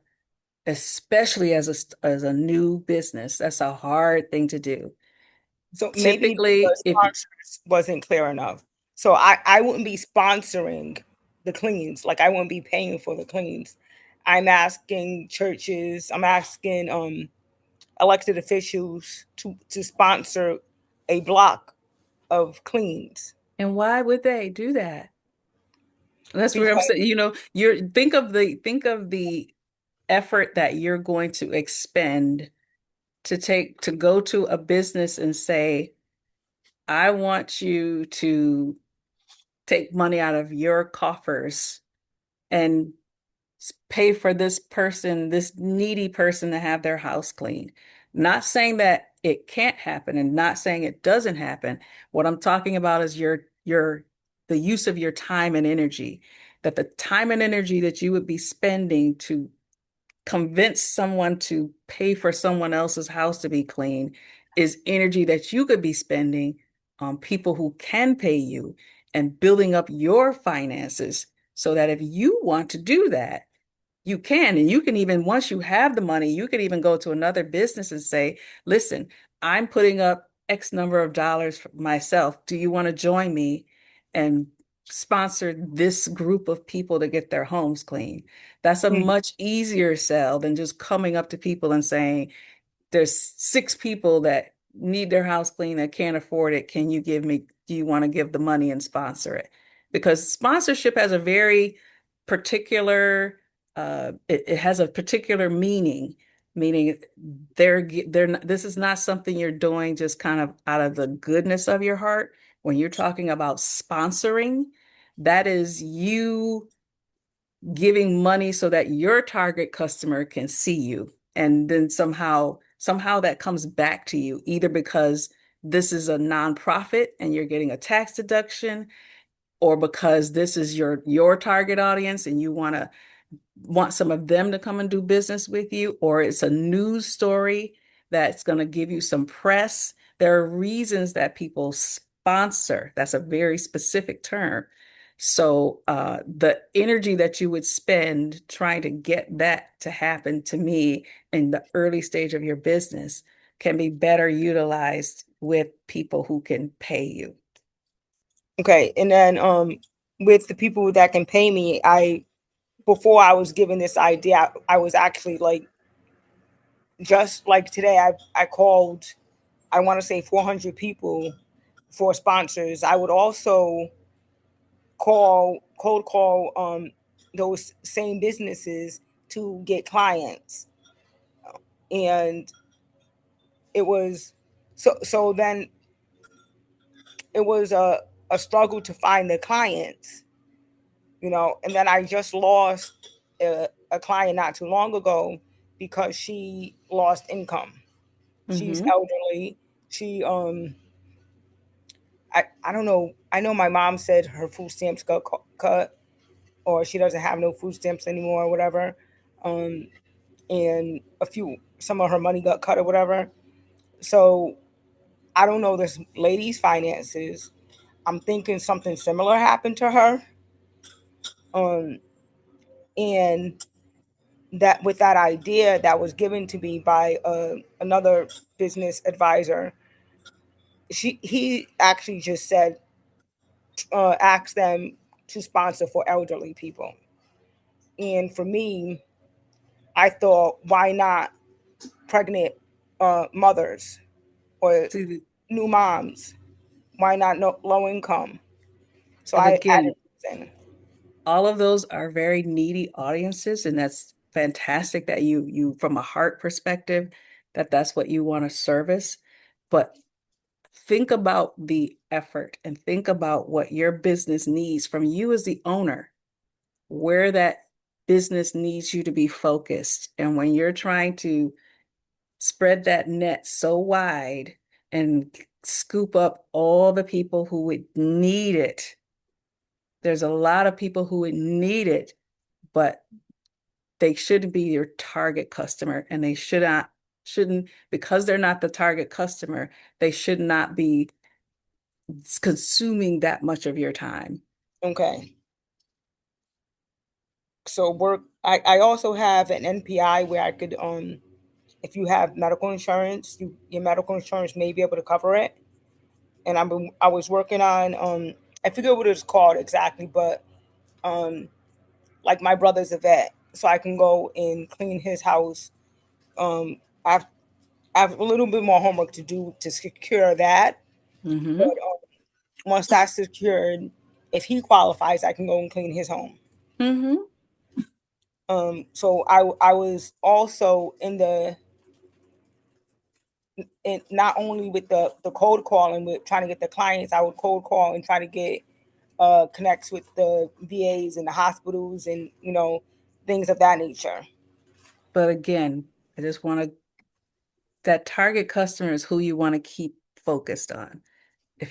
especially as a new business, that's a hard thing to do. So maybe the Typically, if sponsors wasn't clear enough. So I wouldn't be sponsoring the cleans. Like I wouldn't be paying for the cleans. I'm asking churches, I'm asking elected officials to sponsor a block of cleans. and why would they do that? That's where I'm Because saying, you're think of the effort that you're going to expend to go to a business and say, I want you to take money out of your coffers and pay for this person, this needy person to have their house cleaned. Not saying that it can't happen and not saying it doesn't happen. What I'm talking about is your the use of your time and energy, that the time and energy that you would be spending to convince someone to pay for someone else's house to be clean is energy that you could be spending on people who can pay you and building up your finances so that if you want to do that, you can. And you can even, once you have the money, you could even go to another business and say, listen, I'm putting up X number of dollars for myself. Do you want to join me and sponsor this group of people to get their homes clean? That's a much easier sell than just coming up to people and saying, there's 6 people that need their house clean that can't afford it. Do you want to give the money and sponsor it? Because sponsorship has a very particular, it has a particular meaning this is not something you're doing just kind of out of the goodness of your heart. When you're talking about sponsoring, that is you giving money so that your target customer can see you. And then somehow that comes back to you, either because this is a nonprofit and you're getting a tax deduction, or because this is your target audience and you want some of them to come and do business with you, or it's a news story that's going to give you some press. There are reasons that people sponsor. That's a very specific term. So the energy that you would spend trying to get that to happen, to me, in the early stage of your business can be better utilized with people who can pay you. okay, and then with the people that can pay me, before I was given this idea, I was actually like, just like today, I called, I want to say 400 people for sponsors. I would also cold call those same businesses to get clients, and it was so then it was a struggle to find the clients, and then I just lost a client not too long ago because she lost income. She's Mm-hmm. elderly. She I don't know. I know my mom said her food stamps got cut, or she doesn't have no food stamps anymore, or whatever. Um, and some of her money got cut or whatever. So I don't know this lady's finances. I'm thinking something similar happened to her. Um, and that with that idea that was given to me by another business advisor, he actually just said, ask them to sponsor for elderly people. And for me, I thought, why not pregnant mothers or See, new moms? Why not low income? So and I added again, this in. all of those are very needy audiences, and that's fantastic that you from a heart perspective that's what you want to service. But think about the effort and think about what your business needs from you as the owner, where that business needs you to be focused. And when you're trying to spread that net so wide and scoop up all the people who would need it, there's a lot of people who would need it, but they shouldn't be your target customer, and they shouldn't, because they're not the target customer, they should not be consuming that much of your time. Okay. So I also have an NPI where I could if you have medical insurance, your medical insurance may be able to cover it. And I was working on I forget what it's called exactly, but um like my brother's a vet, so I can go and clean his house. I have a little bit more homework to do to secure that. But Mm-hmm. once that's secured, if he qualifies, I can go and clean his home. Mm-hmm. So I was also not only with the cold calling, but trying to get the clients. I would cold call and try to get connects with the VAs and the hospitals, and things of that nature. But again, I just want to, that target customer is who you want to keep focused on.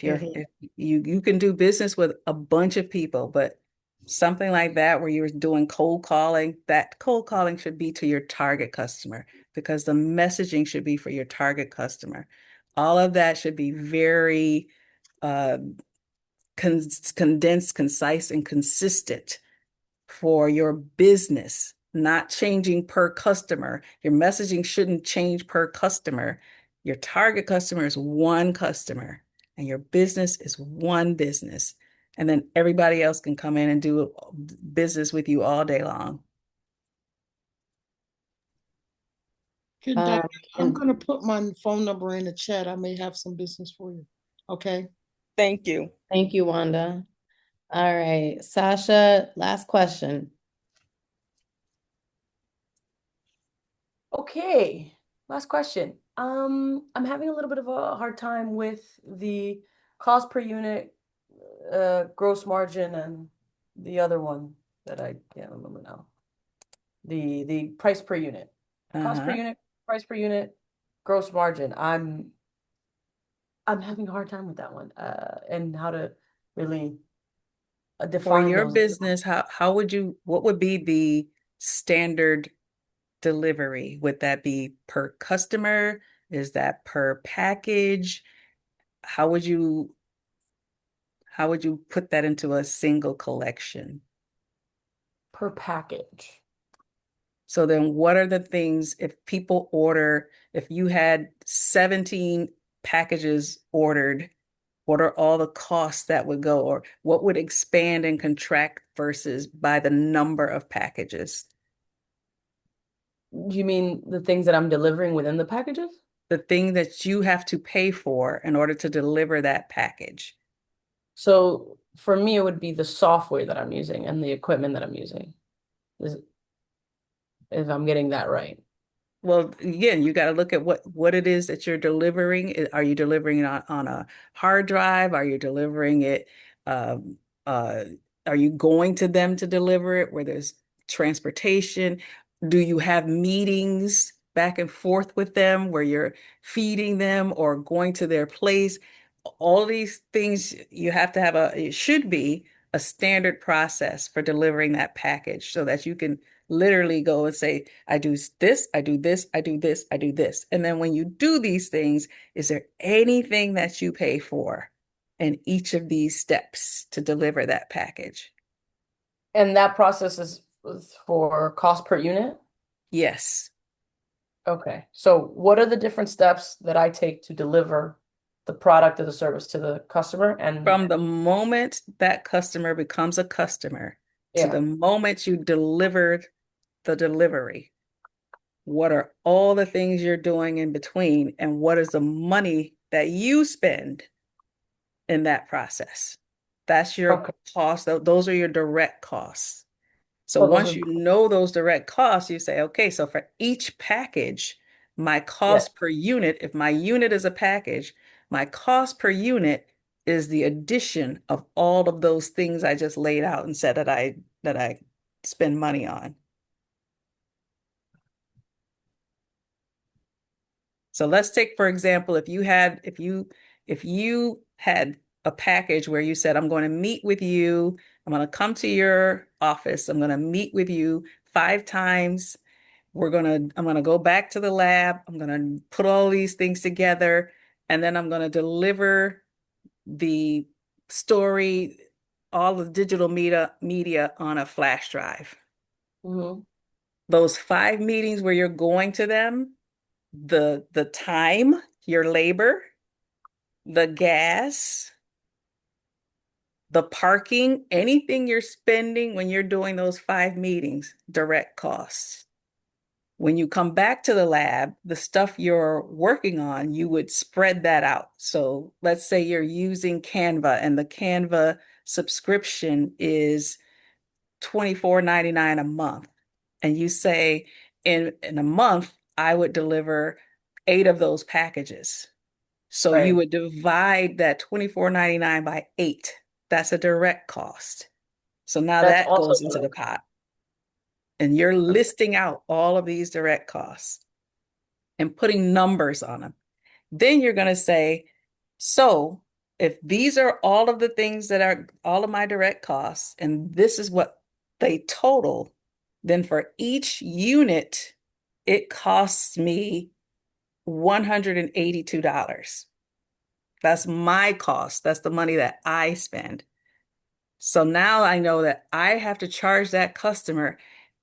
Hmm. If you can do business with a bunch of people, but something like that where you're doing cold calling, that cold calling should be to your target customer, because the messaging should be for your target customer. All of that should be very uh, condensed, concise, and consistent for your business, not changing per customer. Your messaging shouldn't change per customer. Your target customer is one customer, and your business is one business. And then everybody else can come in and do business with you all day long. Good day. I'm And gonna put my phone number in the chat. I may have some business for you. Okay. Thank you. thank you, Wanda. All right, Sasha, last question. Okay, last question. I'm having a little bit of a hard time with the cost per unit, gross margin, and the other one that I can't remember now. The price per unit. Cost per Uh-huh. unit, price per unit, gross margin. I'm having a hard time with that one. And how to really For define your those. business, what would be the standard delivery? Would that be per customer? Is that per package? How would you how would you put that into a single collection? Per package. So then what are the things if people order, if you had 17 packages ordered, what are all the costs that would go, or what would expand and contract versus by the number of packages? You mean the things that I'm delivering within the packages? The thing that you have to pay for in order to deliver that package. So for me, it would be the software that I'm using and the equipment that I'm using. Is if I'm getting that right. Well, again, you got to look at what it is that you're delivering. Are you delivering it on a hard drive? Are you delivering it? Um, uh, are you going to them to deliver it where there's transportation? Do you have meetings back and forth with them where you're feeding them or going to their place? All these things you have to have it should be a standard process for delivering that package so that you can literally go and say, I do this, I do this, I do this, I do this. And then when you do these things, is there anything that you pay for in each of these steps to deliver that package? And that process is for cost per unit? Yes. Okay. So what are the different steps that I take to deliver the product or the service to the customer? And From the moment that customer becomes a customer to the moment you delivered the delivery, what are all the things you're doing in between, and what is the money that you spend in that process? That's your cost. Those are your direct costs. So once you know those direct costs, you say, okay, so for each package, my cost per unit, if my unit is a package, my cost per unit is the addition of all of those things I just laid out and said that I spend money on. So let's take, for example, if you had a package where you said, I'm going to meet with you, I'm going to come to your office, I'm going to meet with you 5 times. I'm going to go back to the lab, I'm going to put all these things together, and then I'm going to deliver the story, all the digital media on a flash drive. Those 5 meetings where you're going to them, the time, your labor, the gas, the parking, anything you're spending when you're doing those 5 meetings, direct costs. When you come back to the lab, the stuff you're working on, you would spread that out. So let's say you're using Canva and the Canva subscription is $24.99 a month. And you say in a month, I would deliver 8 of those packages. So you would divide that $24.99 by 8. That's a direct cost. So now That's that goes also into the pot. And you're listing out all of these direct costs and putting numbers on them. Then you're going to say, so if these are all of the things that are all of my direct costs, and this is what they total, then for each unit, it costs me $182. That's my cost. That's the money that I spend. So now I know that I have to charge that customer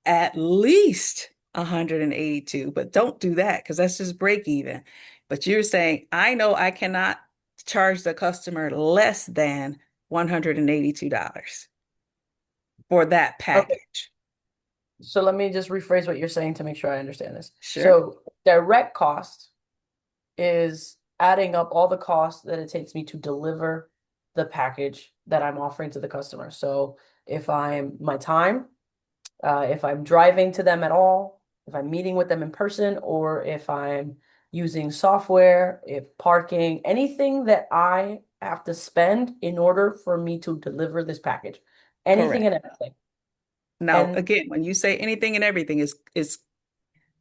at least 182, but don't do that because that's just break even. But you're saying, I know I cannot charge the customer less than $182 for that package. So let me just rephrase what you're saying to make sure I understand this. Sure. So direct cost is adding up all the costs that it takes me to deliver the package that I'm offering to the customer. So if I'm my time, if I'm driving to them at all, if I'm meeting with them in person, or if I'm using software, if parking, anything that I have to spend in order for me to deliver this package, anything and everything. Now, again, when you say anything and everything is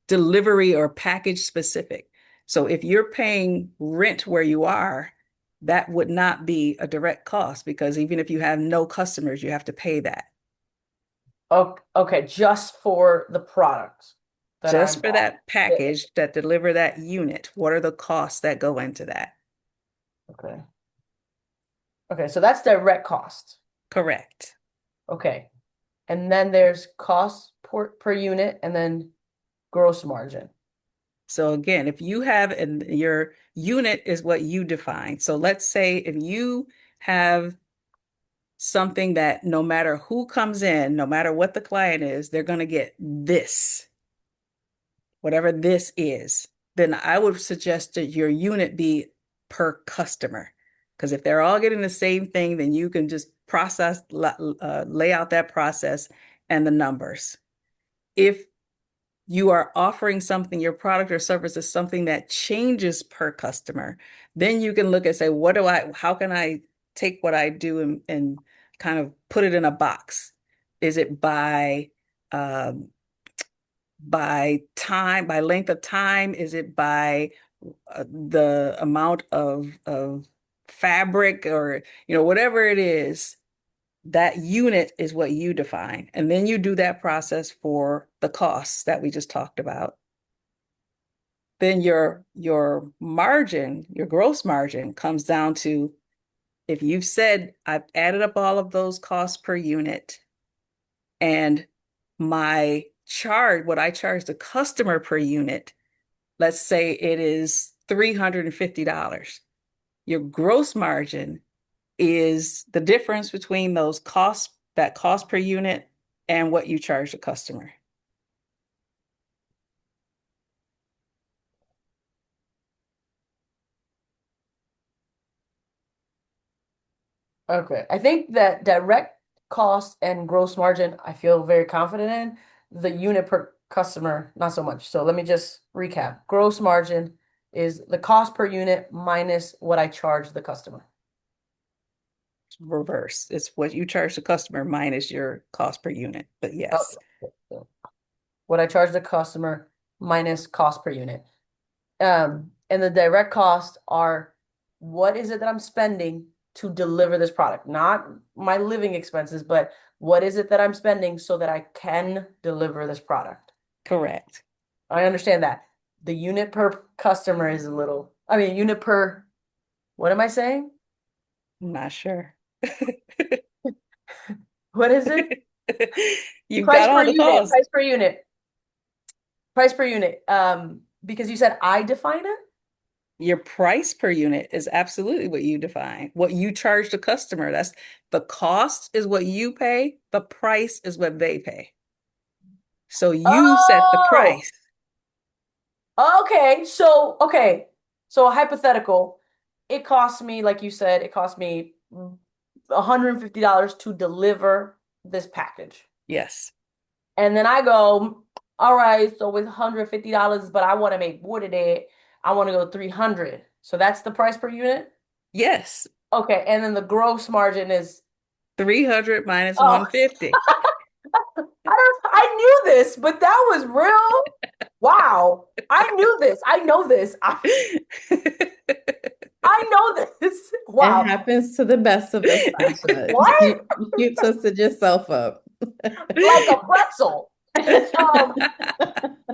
delivery or package specific. So if you're paying rent where you are, that would not be a direct cost because even if you have no customers, you have to pay that. Okay, just for the product. Just for that package that deliver that unit, what are the costs that go into that? Okay. Okay, so that's direct cost. Correct. Okay. And then there's cost per unit and then gross margin. So again, if you have, and your unit is what you define. So let's say if you have something that no matter who comes in, no matter what the client is, they're going to get this, whatever this is, then I would suggest that your unit be per customer. Because if they're all getting the same thing, then you can just lay out that process and the numbers. If you are offering something, your product or service is something that changes per customer, then you can look and say, how can I take what I do and kind of put it in a box? Is it by um, by time, by length of time? Is it by the amount of fabric, or whatever it is? That unit is what you define. And then you do that process for the costs that we just talked about. Then your margin, your gross margin, comes down to, if you've said, I've added up all of those costs per unit, and my charge, what I charge the customer per unit, let's say it is $350. Your gross margin is the difference between those costs, that cost per unit, and what you charge the customer. Okay. I think that direct cost and gross margin, I feel very confident in. The unit per customer, not so much. So let me just recap. Gross margin is the cost per unit minus what I charge the customer. Reverse. It's what you charge the customer minus your cost per unit. But yes. Okay. What I charge the customer minus cost per unit. And the direct costs are, what is it that I'm spending to deliver this product? Not my living expenses, but what is it that I'm spending so that I can deliver this product? Correct. I understand that. The unit per customer is a little, unit per, what am I saying? I'm not sure. What is it? You've Price got per all the unit, costs. price per unit. Price per unit. Because you said I define it? Your price per unit is absolutely what you define, what you charge the customer. That's the cost is what you pay, the price is what they pay. So you set the Oh, price. okay. So hypothetical, it costs me, like you said, it cost me $150 to deliver this package. Yes. And then I go, all right, so with $150, but I want to make more today. I want to go 300. So that's the price per unit? Yes. Okay, and then the gross margin is 300 minus oh. 150. I knew this, but that was real. Wow. I knew this. I know this. I know this. Wow. It happens to the best of us, Sasha. What? You twisted yourself up. Like a pretzel.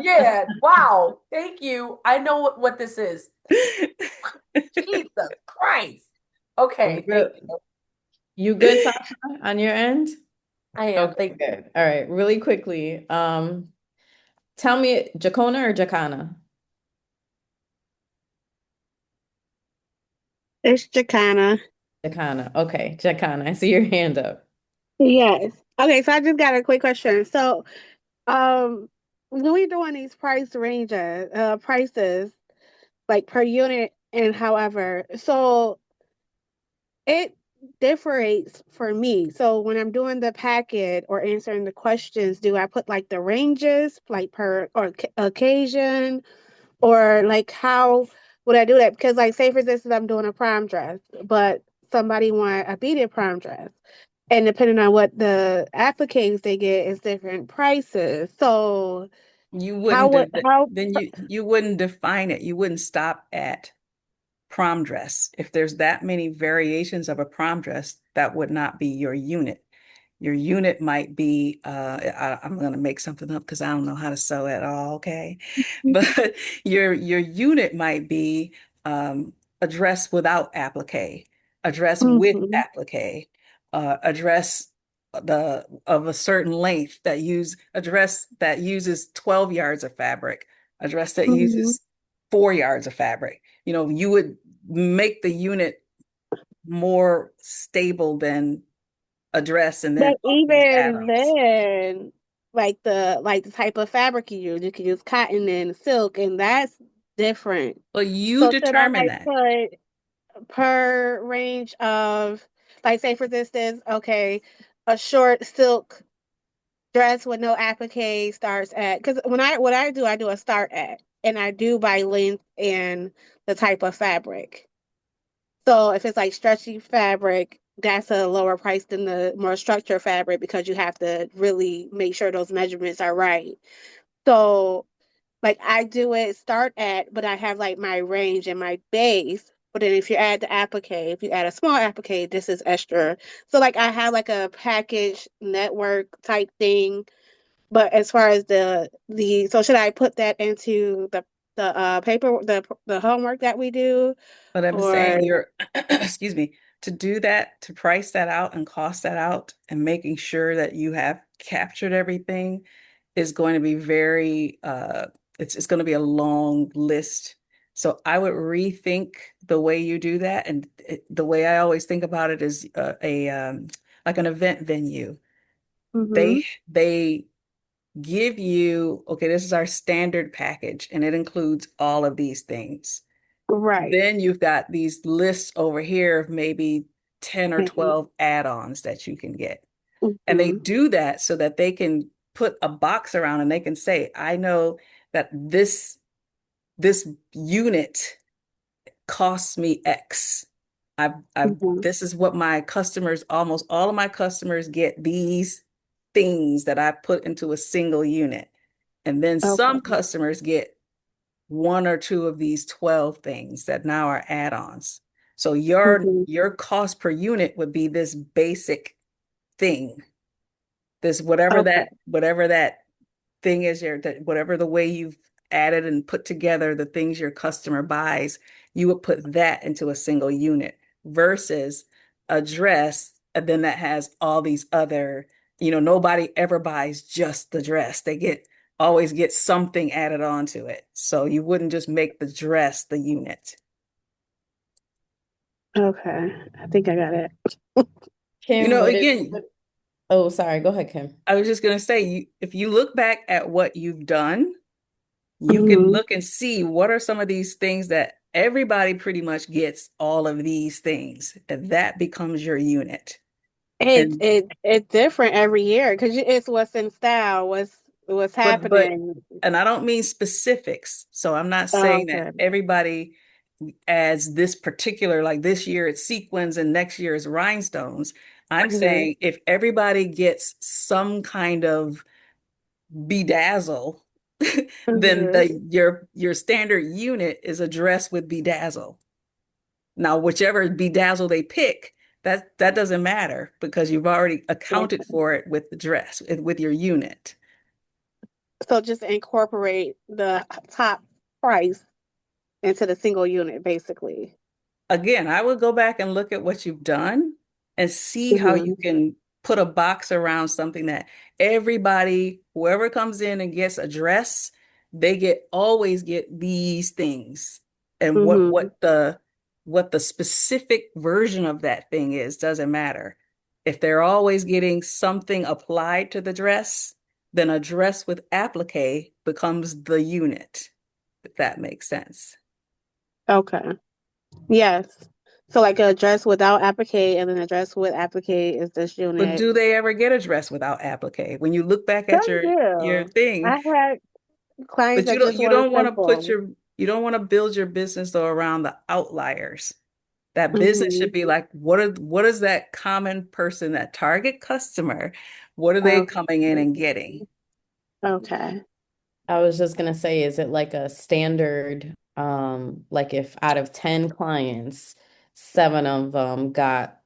Yeah. Wow. Thank you. I know what this is. Jesus Christ. Okay. You good, Sasha, on your end? I am. Okay, Thank good. All right, really quickly. Tell me, Jacona or Jacana? It's Jacana. Jacana. Okay, Jacana. I see your hand up. Yes. Okay, so I just got a quick question. So, when we doing these prices, like per unit and however, so it differs for me. So when I'm doing the packet or answering the questions, do I put like the ranges, like per or occasion, or like how would I do that? Because like say for instance, I'm doing a prom dress, but somebody want a beaded prom dress. And depending on what the appliques they get is different prices. So You how wouldn't would how then you wouldn't define it. You wouldn't stop at prom dress. If there's that many variations of a prom dress, that would not be your unit. Your unit might be, I'm going to make something up because I don't know how to sew at all, okay? But your unit might be a dress without applique, a dress with Mhm. applique, a dress of a certain length a dress that uses 12 yards of fabric, a dress that Mhm. uses 4 yards of fabric. You would make the unit more stable than a dress and then But all these even add-ons. then, like the type of fabric you can use cotton and silk, and that's different. Well, you So should I determine like that. put per range of, like say for instance, okay, a short silk dress with no applique starts at, because what I do a start at, and I do by length and the type of fabric. So if it's like stretchy fabric, that's a lower price than the more structured fabric because you have to really make sure those measurements are right. So like I do it start at, but I have like my range and my base. But then if you add the applique, if you add a small applique, this is extra. So like I have like a package network type thing. But as far as the so should I put that into the paper the homework that we do But I'm or saying you're, excuse me, to do that, to price that out and cost that out and making sure that you have captured everything is going to be very, it's going to be a long list. So I would rethink the way you do that. And the way I always think about it is like an event venue. mm-hmm. They give you, okay, this is our standard package and it includes all of these things. Right. Then you've got these lists over here of maybe 10 or Mm-hmm. 12 add-ons that you can get. And they Mm-hmm. do that so that they can put a box around and they can say, I know that this unit costs me X. Mm-hmm. This is what my customers, almost all of my customers get these things that I put into a single unit. And then some Okay. customers get one or two of these 12 things that now are add-ons. So Mm-hmm. your cost per unit would be this basic thing. This Okay. whatever that thing is whatever the way you've added and put together the things your customer buys, you would put that into a single unit versus a dress, and then that has all these other, nobody ever buys just the dress. Always get something added onto it. So you wouldn't just make the dress the unit. Okay. I think I got it. Kim, Again, oh, sorry, go ahead, Kim. I was just going to say, if you look back at what you've done, you can Mm-hmm. look and see what are some of these things that everybody pretty much gets all of these things, and that becomes your unit. And It's different every year because it's what's in style, what's but happening. and I don't mean specifics. So I'm not Oh, saying that okay. everybody adds this particular, like this year it's sequins and next year it's rhinestones. I'm Mm-hmm. saying if everybody gets some kind of bedazzle, then Mm-hmm. your standard unit is a dress with bedazzle. Now, whichever bedazzle they pick, that doesn't matter because you've already accounted Okay. for it with the dress, with your unit. So just incorporate the top price into the single unit, basically. Again, I would go back and look at what you've done and see how Mm-hmm. you can put a box around something that everybody, whoever comes in and gets a dress, they always get these things. And Mm-hmm. what the specific version of that thing is doesn't matter. If they're always getting something applied to the dress, then a dress with applique becomes the unit, if that makes sense. Okay. Yes. So like a dress without applique and then a dress with applique is this But unit. do they ever get a dress without applique? When you look back at Some your do. thing, I had clients but that just you wanted don't want to simple. you don't want to build your business though around the outliers. That business Mm-hmm. should be like, what is that common person, that target customer? What are they Okay. coming in and getting? Okay. I was just gonna say, is it like a standard, like if out of 10 clients, 7 of them got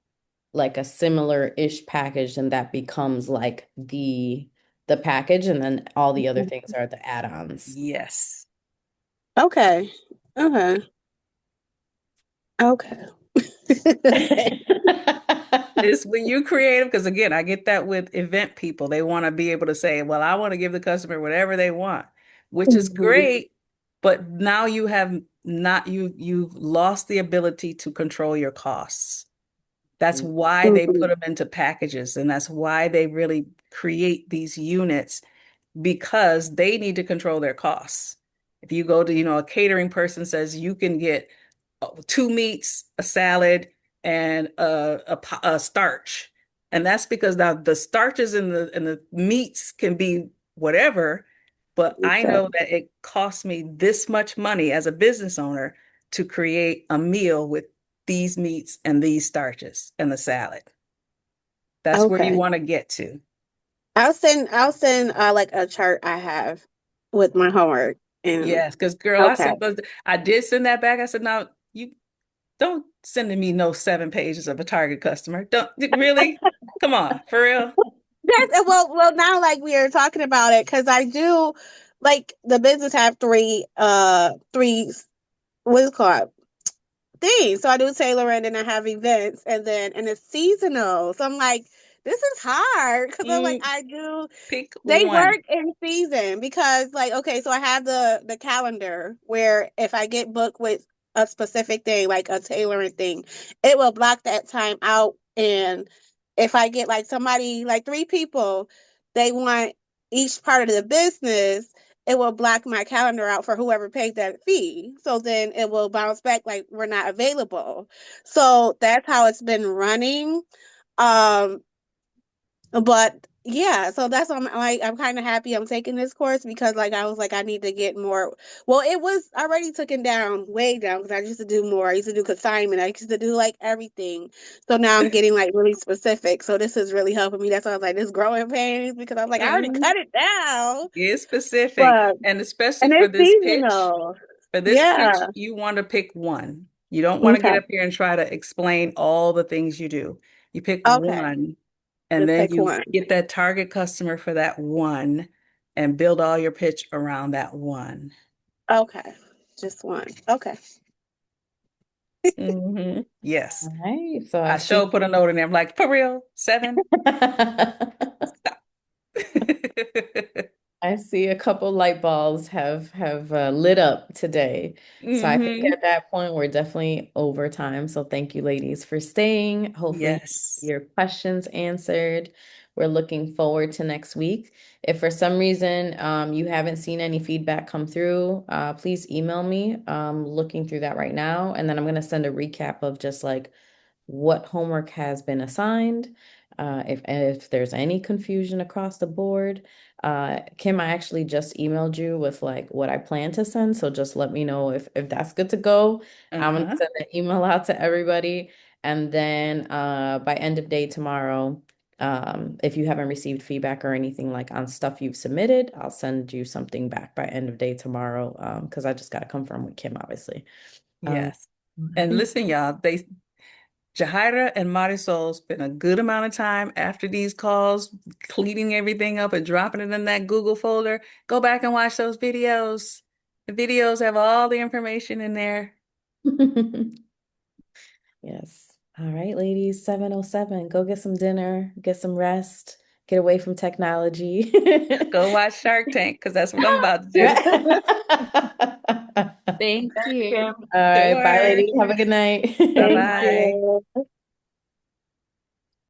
like a similar-ish package, and that becomes like the package, and then all the other things are the add-ons. Yes. Okay. Okay. Okay. It's when you creative, because again, I get that with event people. They want to be able to say, well, I want to give the customer whatever they want, which is Mhm. great, but now you have not you've lost the ability to control your costs. That's why they put Mhm. them into packages, and that's why they really create these units because they need to control their costs. If you go to, a catering person says you can get two meats, a salad, and a starch. And that's because now the starches and the meats can be whatever, but I Okay. know that it costs me this much money as a business owner to create a meal with these meats and these starches and the salad. That's where you Okay. want to get to. I'll send like a chart I have with my homework and Yes, because girl, okay. I did send that back. I said, no, you don't send me no 7 pages of a target customer. Don't really? Come on, for real. That's well now like we are talking about it because I do like the business have three what is it called things. So I do tailoring and I have events and it's seasonal. So I'm like, this is hard because I'm like Mm, I do pick they one. work in season because like okay, so I have the calendar where if I get booked with a specific thing, like a tailoring thing, it will block that time out. And if I get like somebody like three people, they want each part of the business, it will block my calendar out for whoever paid that fee. So then it will bounce back like we're not available. So that's how it's been running. Um, but yeah, so that's why I'm like I'm kind of happy I'm taking this course because like I was like I need to get more. Well, it was already taken down way down because I used to do more. I used to do consignment. I used to do like everything. So now I'm getting like really specific. So this is really helping me. That's why I was like this growing pains because I was like I already Mm, cut it down, get specific. but And especially and for it's this pitch, seasonal. for this pitch, Yeah. you want to pick one. You don't want to get Okay. up here and try to explain all the things you do. You pick Okay. one, and Just then pick you one. get that target customer for that one and build all your pitch around that one. Okay. Just one. Okay. Yes. All right. So I I see. sure put a note in there. I'm like, for real, 7? Stop. I see a couple light bulbs have lit up today. So I think Hmm. at that point we're definitely over time. So thank you, ladies, for staying. Hopefully Yes. your questions answered. We're looking forward to next week. If for some reason you haven't seen any feedback come through, please email me. Looking through that right now, and then I'm gonna send a recap of just like what homework has been assigned, if there's any confusion across the board. Kim, I actually just emailed you with like what I plan to send, so just let me know if that's good to go. I'm gonna Uh-huh. send an email out to everybody, and then by end of day tomorrow, if you haven't received feedback or anything like on stuff you've submitted, I'll send you something back by end of day tomorrow, because I just got to confirm with Kim, obviously. Um, Yes. And listen, y'all, Jahaira and Marisol spent a good amount of time after these calls cleaning everything up and dropping it in that Google folder. Go back and watch those videos. The videos have all the information in there. Yes. All right, ladies, 7:07. Go get some dinner, get some rest, get away from technology. Go watch Shark Tank because that's what I'm about to do. Thank you. All right, bye, Sure. ladies. Have a good night. Thank Bye-bye. you.